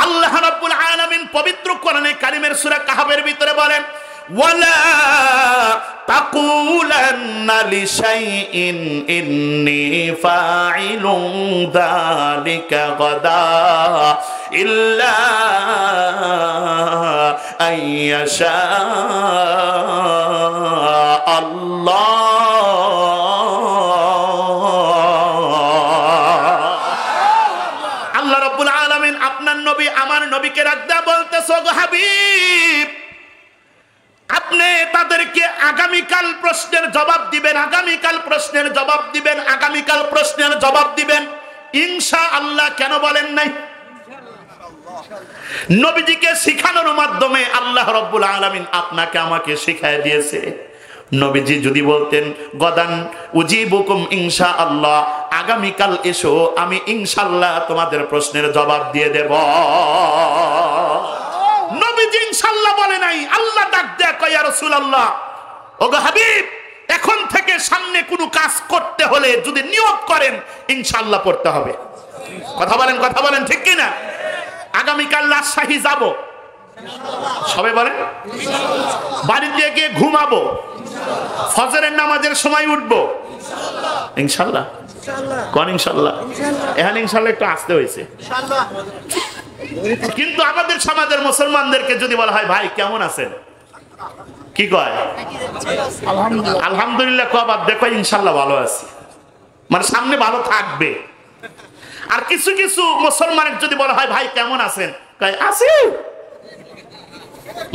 আল্লাহ রাব্বুল আলামিন পবিত্র কোরআনে কারিমের সূরা কাহফের ভিতরে বলেন, ওয়ালা তাকুলান্না লিশাইইন ইন্নী ফাইলুন যালিকা গাদা ইল্লা আইয়াশা আল্লাহ। আল্লাহ রাব্বুল আলামিন আপনার নবী আমার নবীকে রাখদা বলতেছে, গো হাবিব, আপনি তাদেরকে আগামীকাল প্রশ্নের জবাব দিবেন, আগামীকাল প্রশ্নের জবাব দিবেন, আগামীকাল প্রশ্নের জবাব দিবেন, ইনশাআল্লাহ কেন বলেন নাই? নবীজিকে শিখানোর মাধ্যমে আল্লাহ রাব্বুল আলামিন আপনাকে আমাকে শিখায় দিয়েছে। নবীজি যদি বলতেন গদান উজিবুকুম ইনশাআল্লাহ, আগামীকাল এসো, আমি ইনশাআল্লাহ তোমাদের প্রশ্নের জবাব দিয়ে দেব। নবীজি ইনশাআল্লাহ বলে নাই। আল্লাহ ডাক দেয়া কয়, ইয়া রাসূলুল্লাহ, ওগো হাবিব, এখন থেকে সামনে কোনো কাজ করতে হলে যদি নিয়ত করেন ইনশাআল্লাহ পড়তে হবে। কথা বলেন ঠিক কি না? আগামীকাল রাজশাহী যাব, সবাই বলেন বাড়িতে গিয়ে ঘুমাবো, ফজরের নামাজের সময় উঠবো ইনশাআল্লাহ। কোন ইনশাআল্লাহ? এখন ইনশাআল্লাহ একটু আসতে হয়েছে। কিন্তু আমাদের সমাজের মুসলমানদেরকে যদি বলা হয় ভাই কেমন আছেন, কি কয়? আলহামদুলিল্লাহ কবার দেখো ইনশাআল্লাহ ভালো আছি, মানে সামনে ভালো থাকবে। আর কিছু কিছু মুসলমানের যদি বলা হয় ভাই কেমন আছেন, কয় আছি,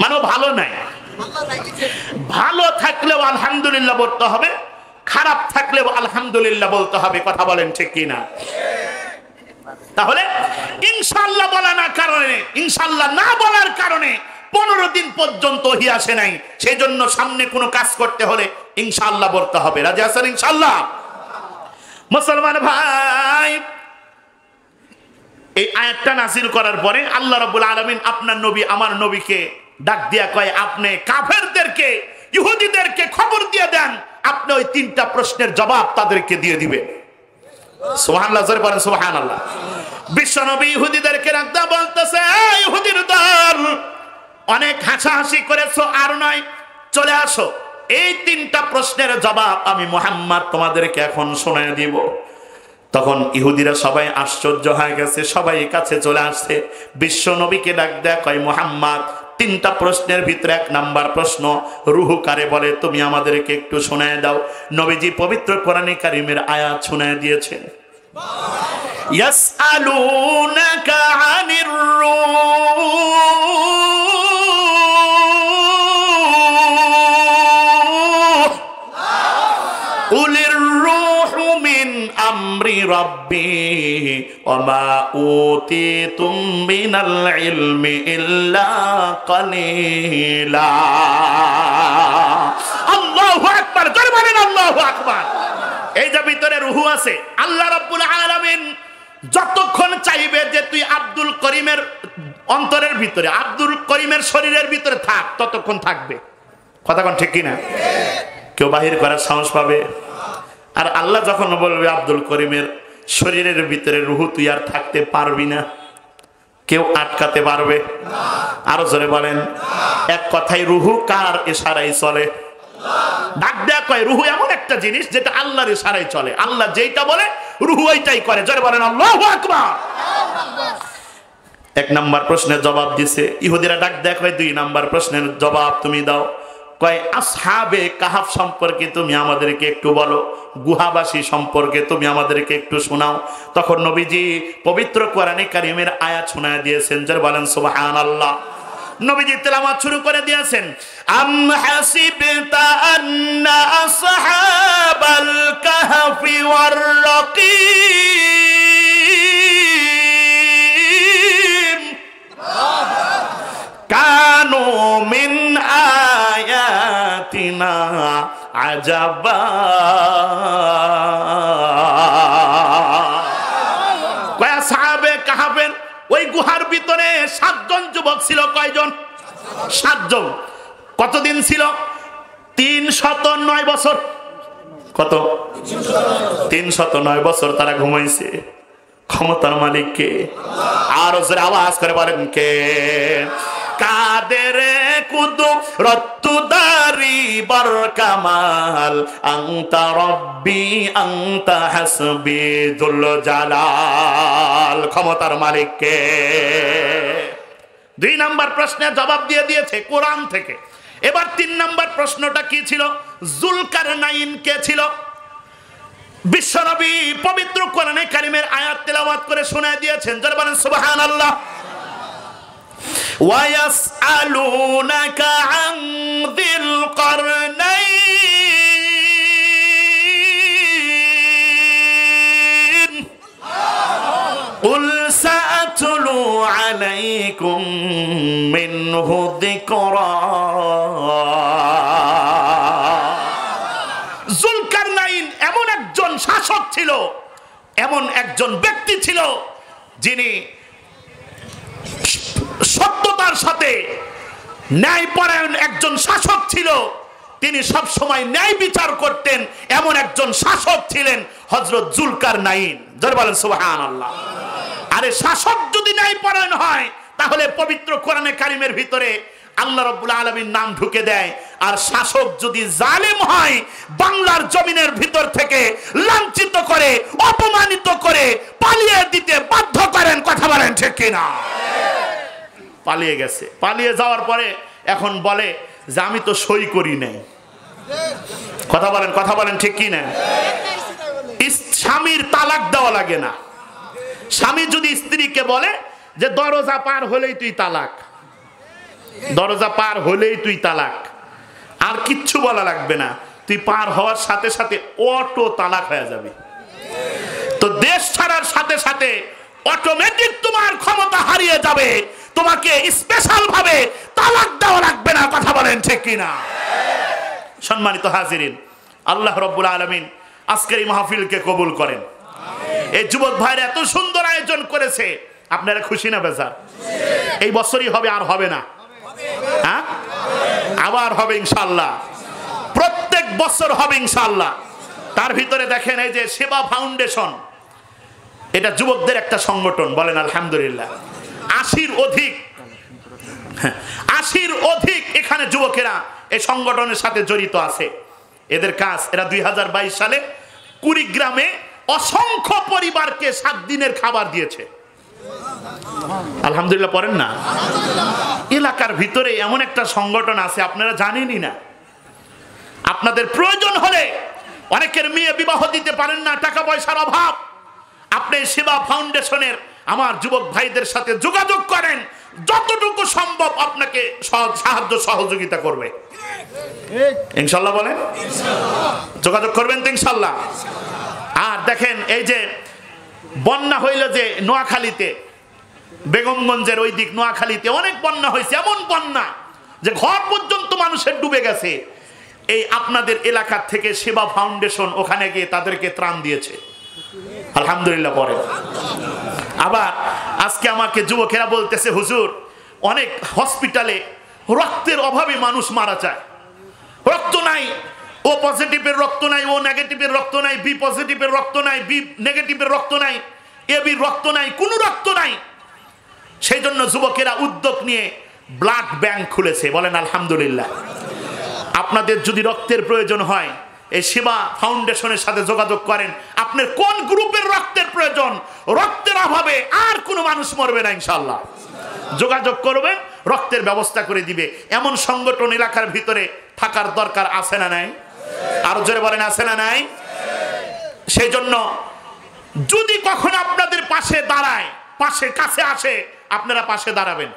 মানে ভালো নাই। ভালো থাকলেও আলহামদুলিল্লাহ বলতে হবে, খারাপ থাকলেও আলহামদুলিল্লাহ বলতে হবে। কথা বলেন ঠিক কিনা? তাহলে ইনশাআল্লাহ বলা না কারণে, ইনশাআল্লাহ না বলার কারণে 15 দিন পর্যন্ত ওহী আসে নাই। সেই জন্য সামনে কোনো কাজ করতে হলে ইনশাআল্লাহ বলতে হবে। রাজি আছেন ইনশাআল্লাহ? মুসলমান ভাই, এই আয়াতটা নাযিল করার পরে আল্লাহ রাব্বুল আলামিন আপনার নবী আমার নবীকে ডাক দিয়া কয়, আপনি কাফেরদেরকে ইহুদিদেরকে খবর দিয়ে দেন, আপনি ওই 3টা প্রশ্নের জবাব তাদেরকে দিয়ে দিবেন। সুবহানাল্লাহ, জোরে বলেন সুবহানাল্লাহ। বিশ্বনবী ইহুদিদেরকে ডাক দিয়া বলতেছে, এই ইহুদির দল, অনেক হাসাহাসি করেছো, আর নয়, চলে আসো, এই 3টা প্রশ্নের জবাব আমি মুহাম্মদ তোমাদেরকে এখন শোনায় দিব। তখন ইহুদিরা সবাই আশ্চর্য হয়ে গেছে, সবাই কাছে চলে আসছে। বিশ্ব নবীকে ডাক দেয়া কয়, মুহাম্মদ 3টা প্রশ্নের ভিতরে 1 নাম্বার প্রশ্ন, রূহ কারে বলে তুমি আমাদেরকে একটু শোনায় দাও। নবীজি পবিত্র কোরআনে কারীমের আয়াত শোনায় দিয়েছেন। ইয়াসআলুনাকা আনির রূহ কুলির রূহু মিন আমরি রাব্বি ওয়া মা উতিতুম মিনাল ইলমি ইল্লা কালিলা। আল্লাহু আকবার, জোরে বলেন আল্লাহু আকবার। এই যে ভিতরে রূহ আছে, আল্লাহ রাব্বুল আলামিন যতক্ষণ চাইবে যে তুই আব্দুল করিমের অন্তরের ভিতরে, আব্দুল করিমের শরীরের ভিতরে থাক, ততক্ষণ থাকবে। কথা কোন ঠিক কিনা? কেউ বাহির করার সাহস পাবে? আর আল্লাহ যখন বলবে আব্দুল করিমের শরীরের ভিতরে রূহ তুই আর থাকতে পারবি না, কেউ আটকাতে পারবে? আরো জোরে বলেন। এক কথায় রূহ কার ইশারায় চলে? ডাক দেয়া কয় রূহ এমন একটা জিনিস যেটা আল্লাহর ইশারায় চলে। আল্লাহ যেইটা বলে রূহ ওইটাই করে। জোরে বলেন আল্লাহু আকবার। 1 নাম্বার প্রশ্নের জবাব দিছে। ইহুদিরা ডাক দেয়া কয় 2 নাম্বার প্রশ্নের জবাব তুমি দাও। কয় আসহাবে কাহাফ সম্পর্কে তুমি আমাদেরকে একটু বলো, গুহাবাসী সম্পর্কে তুমি আমাদেরকে একটু শোনাও। তখন নবীজি পবিত্র কোরআনে কারীমের আয়াত শোনায় দিয়েছেন। যারা বলেন সুবহানাল্লাহ। নবীজি তেলাওয়াত শুরু করে দিয়েছেন, আম হাসিবতা আন্না আসহাবাল কাহফি ওয়ার রাকিম কানু মিন আয়াতিনা আজাবা। কয় আসহাবে কাহফের ওই গুহার ভিতরে 7 জন যুবক ছিল। কয়জন? 7 জন। কতদিন ছিল? 309 বছর। কত? 309 বছর তারা ঘুমাইছে। ক্ষমতার মালিক কে? আর জোরে আওয়াজ করে বলেন কে? কাদের কুদু রত্তুদারি বর কামাল আনতা রব্বি আনতা হাসবি যুল জালাল। ক্ষমতার মালিক কে? 2 নাম্বার প্রশ্নের জবাব দিয়ে দিয়েছে কোরআন থেকে। এবার 3 নাম্বার প্রশ্নটা কি ছিল? জুলকারনাইন কে ছিল? বিশ্বনবী পবিত্র কোরআনে কারীমের আয়াত তেলাওয়াত করে শোনায় দিয়েছেন। যারা বলেন সুবহানাল্লাহ। ওয়ায়াসআলুনাকা আন যিল কারনাইন কুল সাআতুলু আলাইকুম মিনহু যিকরা। জুলকারনাইন এমন একজন শাসক ছিল, এমন একজন ব্যক্তি ছিল যিনি সত্যতার সাথে ন্যায়পরায়ণ একজন শাসক ছিল। তিনি সব সময় ন্যায় বিচার করতেন, এমন একজন শাসক ছিলেন হযরত জুলকারনাইন। জোরে বলেন সুবহানাল্লাহ। আরে শাসক যদি ন্যায়পরায়ণ হয় তাহলে পবিত্র কোরআনে কারিমের ভিতরে আল্লাহ রাব্বুল আলামিন নাম ঢুকে দেয়। আর শাসক যদি জালেম হয়, বাংলার জমিনের ভিতর থেকে লাঞ্ছিত করে, অপমানিত করে, পালিয়ে দিতে বাধ্য করেন। কথা বলেন ঠিক কিনা? পালিয়ে গেছে, পালিয়ে যাওয়ার পরে এখন বলে যে আমি তো সই করি নাই। কথা বলেন ঠিক কিনা? স্বামীর তালাক দেওয়া লাগে না। স্বামী যদি স্ত্রীকে বলে যে দরজা পার হলেই তুই তালাক, দরজা পার হলেই তুই তালাক, আর কিচ্ছু বলা লাগবে না, তুই পার হওয়ার সাথে সাথে অটো তালাক হয়ে যাবে। তো দেশ ছাড়ার সাথে সাথে অটোমেটিক তোমার ক্ষমতা হারিয়ে যাবে, তোমাকে স্পেশাল ভাবে তালাক দেওয়া লাগবে না। কথা বলেন ঠিক কিনা? সম্মানিত হাজিরিন, আল্লাহ রাব্বুল আলামিন আজকের এই মাহফিলকে কবুল করেন। এই যুবক ভাইরা এত সুন্দর আয়োজন করেছে, আপনারা খুশি না বেজার? এই বছরই হবে, আর হবে না? হ্যাঁ, আবার হবে ইনশাআল্লাহ, প্রত্যেক বছর হবে ইনশাআল্লাহ। তার ভিতরে দেখেন এই যে সেবা ফাউন্ডেশন, এটা যুবকদের একটা সংগঠন, বলেন আলহামদুলিল্লাহ। 80-র অধিক এখানে যুবকেরা এই সংগঠনের সাথে জড়িত আছে। এদের কাজ, এরা 2022 সালে কুড়িগ্রামে অসংখ্য পরিবারকে 7 দিনের খাবার দিয়েছে। আলহামদুলিল্লাহ পড়েন না? এলাকার ভিতরে এমন একটা সংগঠন আছে আপনারা জানেনই না। আপনাদের প্রয়োজন হলে, অনেকের মেয়ে বিবাহ দিতে পারেন না, টাকা পয়সার অভাব, আপনি সেবা ফাউন্ডেশনের আমার যুবক ভাইদের সাথে যোগাযোগ করেন, যতটুকু সম্ভব আপনাকে সাহায্য সহযোগিতা করবে ইনশাআল্লাহ। বলেন যোগাযোগ করবেন তো ইনশাআল্লাহ। আর দেখেন এই যে বন্যা হইল যে নোয়াখালীতে, বেগমগঞ্জের ওই দিক নোয়াখালীতে অনেক বন্যা হয়েছে, এমন বন্যা যে ঘর পর্যন্ত মানুষের ডুবে গেছে। এই আপনাদের এলাকা থেকে সেবা ফাউন্ডেশন ওখানে গিয়ে তাদেরকে ত্রাণ দিয়েছে, আলহামদুলিল্লাহ। পরে আবার আজকে আমাকে যুবকেরা বলতেছে, হুজুর অনেক হসপিটালে রক্তের অভাবে মানুষ মারা যায়, রক্ত নাই, ও পজিটিভের রক্ত নাই, ও নেগেটিভের রক্ত নাই, বি পজিটিভের রক্ত নাই, বি নেগেটিভের রক্ত নাই, এ বির রক্ত নাই, কোনো রক্ত নাই। সেই জন্য যুবকেরা উদ্যোগ নিয়ে ব্লাড ব্যাংক খুলেছে, বলেন আলহামদুলিল্লাহ। আপনাদের যদি রক্তের প্রয়োজন হয়, এই সেবা ফাউন্ডেশনের সাথে যোগাযোগ করেন। আপনার কোন গ্রুপের রক্তের প্রয়োজন, রক্তের অভাবে আর কোনো মানুষ মরবে না ইনশাআল্লাহ। যোগাযোগ করবেন, রক্তের ব্যবস্থা করে দিবে। এমন সংগঠন এলাকার ভিতরে থাকার দরকার আছে না নাই? আরো জোরে বলেন আছে না নাই? সেই জন্য যদি কখনো আপনাদের পাশে দাঁড়ায়, পাশে কাছে আসে, আপনারা পাশে দাঁড়াবেন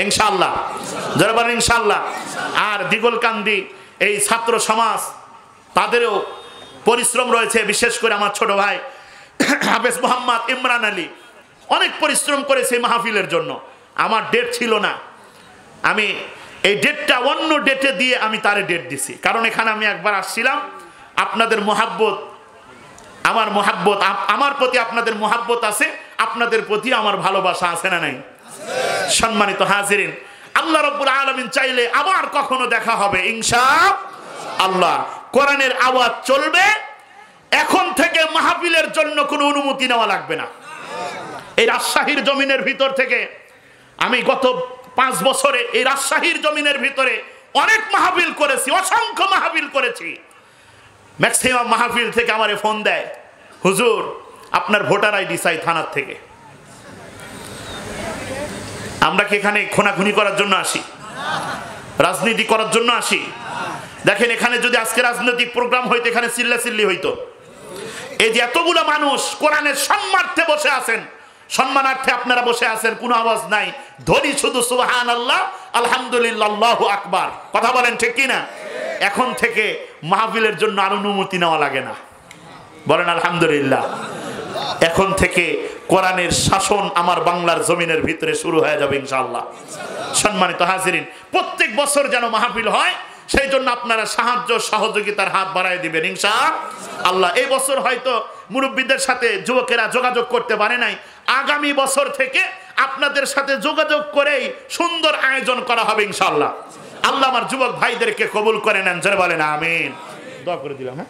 ইনশাআল্লাহ। জোরে বলেন ইনশাআল্লাহ। আর দিগলকান্দি এই ছাত্র সমাজ, তাদেরও পরিশ্রম রয়েছে, বিশেষ করে আমার ছোট ভাই হাফেজ মোহাম্মদ ইমরান আলী অনেক পরিশ্রম করেছে মাহফিলের জন্য। আমার ডেট ছিল না, আমি এই ডেটটা অন্য ডেটে দিয়ে আমি তারে ডেট দিছি, কারণ এখানে আমি একবার আসছিলাম। আপনাদের মহাব্বত, আমার প্রতি আপনাদের মহাব্বত আছে, আপনাদের প্রতি আমার ভালোবাসা আছে না নাই? সম্মানিত হাজিরিন, আল্লাহ রাব্বুল আলামিন চাইলে আবার কখনো দেখা হবে ইনশাআল্লাহ। কোরআনের আওয়াজ চলবে, এখন থেকে মাহফিলের জন্য কোনো অনুমতি নেওয়া লাগবে না। এই রাজশাহীর জমিনের ভিতর থেকে আমি গত 5 বছরে এই রাজশাহীর জমিনের ভিতরে অনেক মাহফিল করেছি, অসংখ্য মাহফিল করেছি। ম্যাক্সিমাম মাহফিল থেকে আমারে ফোন দেয়, হুজুর আপনার ভোটার আইডি চাই থানার থেকে। আমরা কি এখানে খুনাখুনি করার জন্য আসি? রাজনীতি করার জন্য আসি? দেখেন এখানে যদি আজকে রাজনৈতিক প্রোগ্রাম হইতো, এখানে চিল্লাচিল্লি হইতো। এই যে এতগুলো মানুষ কোরআনের সম্মানার্থে বসে আছেন, সম্মানার্থে আপনারা বসে আছেন, কোনো আওয়াজ নাই, ধরি শুধু সুবহানাল্লাহ, আলহামদুলিল্লাহ, আল্লাহু আকবার। কথা বলেন ঠিক কিনা? এখন থেকে মাহফিলের জন্য আর অনুমতি নেওয়া লাগে না, বলেন আলহামদুলিল্লাহ। এখন থেকে কোরআনের শাসন আমার বাংলার জমিনের ভিতরে শুরু হয়ে যাবে ইনশাআল্লাহ। সম্মানিত হাজিরিন, প্রত্যেক বছর যেন মাহফিল হয়, সেই জন্য আপনারা সাহায্য সহযোগিতার হাত বাড়ায় দিবেন ইনশাআল্লাহ। এই বছর হয়তো মুরব্বীদের সাথে যুবকেরা যোগাযোগ করতে পারে নাই, আগামী বছর থেকে আপনাদের সাথে যোগাযোগ করেই সুন্দর আয়োজন করা হবে ইনশাআল্লাহ। আল্লাহ আমার যুবক ভাইদেরকে কবুল করে নেন, জোরে বলেন আমিন। দোয়া করে দিলাম। হ্যাঁ,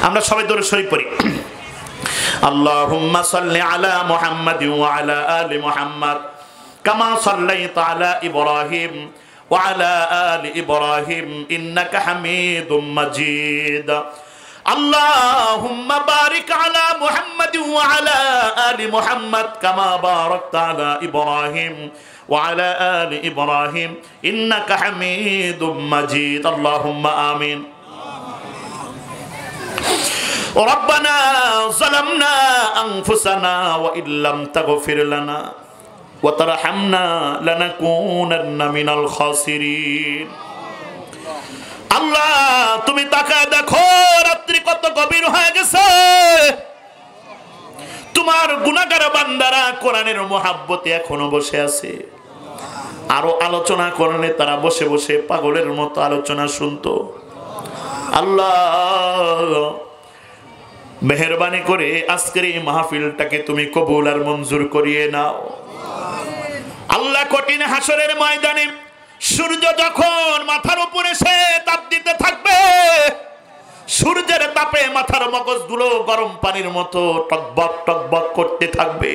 আমরা সবাই দরুদ শরীফ পড়ি। আল্লাহুম্মা সাল্লি আলা মুহাম্মাদ ওয়া আলা আলি মুহাম্মাদ কামা সাল্লাইতা আলা ইব্রাহিম ওয়া আলা আলি ইব্রাহিম ইন্নাকা হামিদুম মাজিদ। আল্লাহুম্মা বারিক আলা মুহাম্মাদ ওয়া আলা আলি মুহাম্মাদ কামা বারাকতা আলা ইব্রাহিম ওয়া আলা আলি ইব্রাহিম ইন্নাকা হামিদুম মাজিদ। আল্লাহুম্মা আমিন। ربنا ظلمنا أنفسنا وإن لم تغفر لنا وترحمنا لنكونن من الخاسرين। আল্লাহ তুমি তাকায় দেখো রাত্রি কত গভীর হয়ে গেছে, তোমার গুনাহগার বান্দারা কোরআনের মুহাব্বতে এখনো বসে আছে। আরো আলোচনা করলে তারা বসে বসে পাগলের মতো আলোচনা শুনতো। আল্লাহ মেহেরবানি করে আজকের এই মাহফিলটাকে তুমি কবুল আর মঞ্জুর করিয়ে নাও। আল্লাহ কঠিন হাসরের ময়দানে সূর্য যখন মাথার উপরে সে তাপ দিতে থাকবে, সূর্যের তাপে মাথার মগজগুলো গরম পানির মতো টকবক টকবক করতে থাকবে,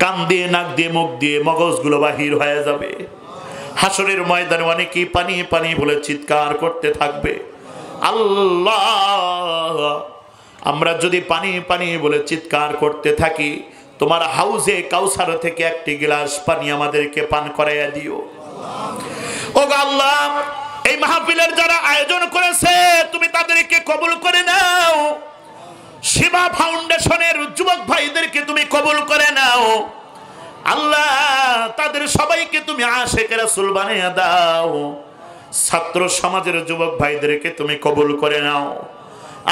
কান দিয়ে নাক দিয়ে মুখ দিয়ে মগজগুলো বাহির হয়ে যাবে। হাসরের ময়দানে অনেকেই পানি পানি বলে চিৎকার করতে থাকবে। আল্লাহ আমরা যদি পানি পানি বলে চিৎকার করতে থাকি, তোমার হাউজে কাউসার থেকে একটি গ্লাস পানি আমাদেরকে পান করাইয়া দিও। ও আল্লাহ এই মাহফিলের যারা আয়োজন করেছে তুমি তাদেরকে কবুল করে নাও। শিবা ফাউন্ডেশনের যুবক ভাইদেরকে তুমি কবুল করে নাও। আল্লাহ তাদের সবাইকে তুমি আশিকে রাসূল বানিয়ে দাও। ছাত্র সমাজের যুবক ভাইদেরকে তুমি কবুল করে নাও।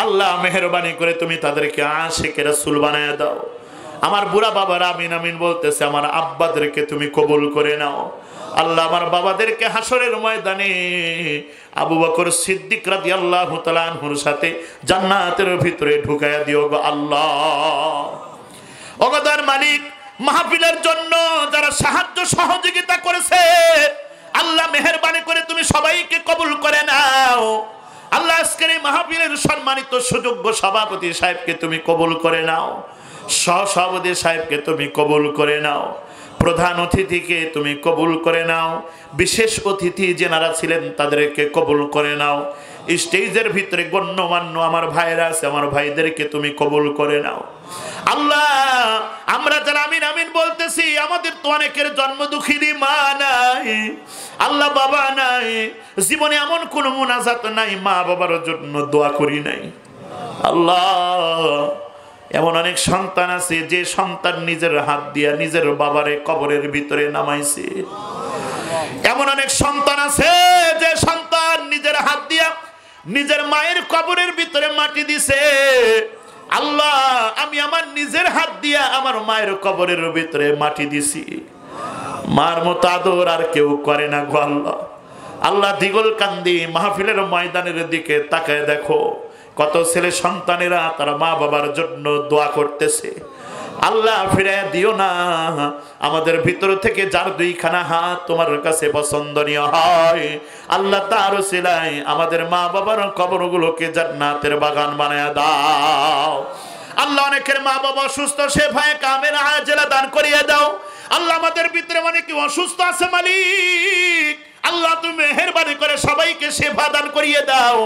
আল্লাহ মেহেরবানি করে তুমি তাদেরকে আশিকে রাসূল বানিয়ে দাও। আমার বুড়া বাবারা আমিন আমিন বলতেছে, আমার আব্বাদেরকে তুমি কবুল করে নাও। আল্লাহ আমার বাবাদেরকে হাসরের ময়দানে আবু বকর সিদ্দিক রাদিয়াল্লাহু তাআলা আনহুর সাথে জান্নাতের ভিতরে ঢুকায়া দিও গো আল্লাহ। ওগদার মালিক মাহফিলের জন্য যারা সাহায্য সহযোগিতা করেছে আল্লাহ মেহেরবানি করে তুমি সবাইকে কবুল করে নাও। আল্লাহ আজকের এই মাহফিলের সম্মানিত সুযোগ্য সভাপতি সাহেবকে তুমি কবুল করে নাও, সহসভাপতি সাহেবকে তুমি কবুল করে নাও, প্রধান অতিথিকে তুমি কবুল করে নাও, বিশেষ অতিথি যারা ছিলেন তাদেরকে কবুল করে নাও। স্টেজের ভিতরে গণ্যমান্য আমার ভাইরা আছে, আমার ভাইদেরকে তুমি কবুল করে নাও। আল্লাহ আমরা যারা আমিন আমিন বলতেছি আমাদের তো অনেকের জন্ম দুঃখিনী মা নাই, আল্লাহ বাবা নাই, জীবনে এমন কোন মুনাজাত নাই মা বাবার জন্য দোয়া করি নাই। আল্লাহ এমন অনেক সন্তান আছে যে সন্তান নিজের হাত দিয়া নিজের বাবারে কবরের ভিতরে নামাইছে। এমন অনেক সন্তান আছে যে সন্তান নিজের হাত দিয়া নিজের মায়ের কবরের ভিতরে মাটি দিছে। আল্লাহ আমি আমার নিজের হাত দিয়া আমার মায়ের কবরের ভিতরে মাটি দিছি, মার মতো আদর আর কেউ করে না গো আল্লাহ। আল্লাহ দিগল কান্দি মাহফিলের ময়দানের দিকে তাকায় দেখো, কত ছেলে সন্তানেরা তারা মা বাবার জন্য দোয়া করতেছে। আল্লাহ ফিরে দিও না, আমাদের ভিতর থেকে যার দুইখানা হাত তোমার কাছে পছন্দনীয় হয় আল্লাহ তার সিলাই আমাদের মা বাবার কবরগুলোকে জান্নাতের বাগান বানায় দাও। আল্লাহ অনেকের মা বাবা অসুস্থ, সে ভাই কামের আজেলা দান করিয়ে দাও। আল্লাহ আমাদের ভিতরে অনেকে অসুস্থ আছে মালিক, আল্লাহ তুমি মেহেরবানি করে সবাইকে সেবা দান করিয়ে দাও।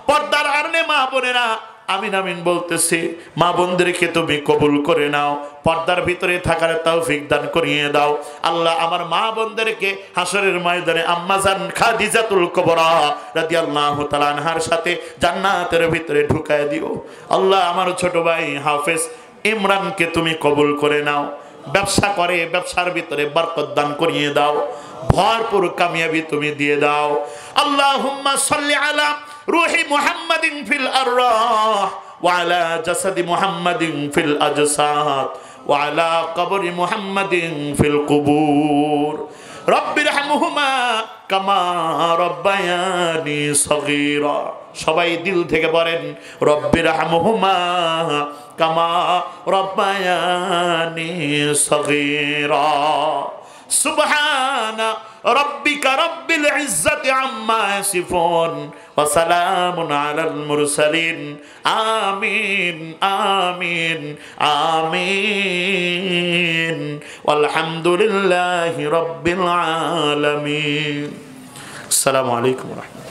পর্দার আড়ালে মা বোনেরা আমিন আমিন বলতেছি, মা বোনদেরকে তুমি কবুল করে নাও, পর্দার ভিতরে থাকার তৌফিক দান করিয়ে দাও। আল্লাহ আমার মা বোনদেরকে হাসরের ময়দানে আম্মাজান খাদিজাতুল কুবরা রাদিয়াল্লাহু তাআলা আনহার সাথে জান্নাতের ভিতরে ঢুকায় দিও। আল্লাহ আমার ছোট ভাই হাফেজ ইমরানকে তুমি কবুল করে নাও, ব্যবসা করে ব্যবসার ভিতরে বরকত দান করিয়ে দাও, ভরপুর কামিয়াবি তুমি দিয়ে দাও। আল্লাহুম্মা সাল্লি আলা রূহি মুহাম্মাদিন ফিল আরওয়াহ ওয়া আলা জাসাদি মুহাম্মাদিন ফিল আজসাদ ওয়া আলা কবরি মুহাম্মাদিন ফিল কুবুর। রব্বিরহামহুমা কামা রব্বায়ানি সগীরা। সবাই দিল থেকে বলেন রব্বিরহামহুমা কামা রব্বায়ানি সগীরা। সুবহানা রাব্বিকা রাব্বিল ইজ্জাতি আম্মা ইয়াসিফুন ওয়া সালামুন আলাল মুরসালিন আমিন আমিন আমিন ওয়ালহামদুলিল্লাহি রাব্বিল আলামিন। আসসালামু আলাইকুম ওয়া রাহমাতুল্লাহ।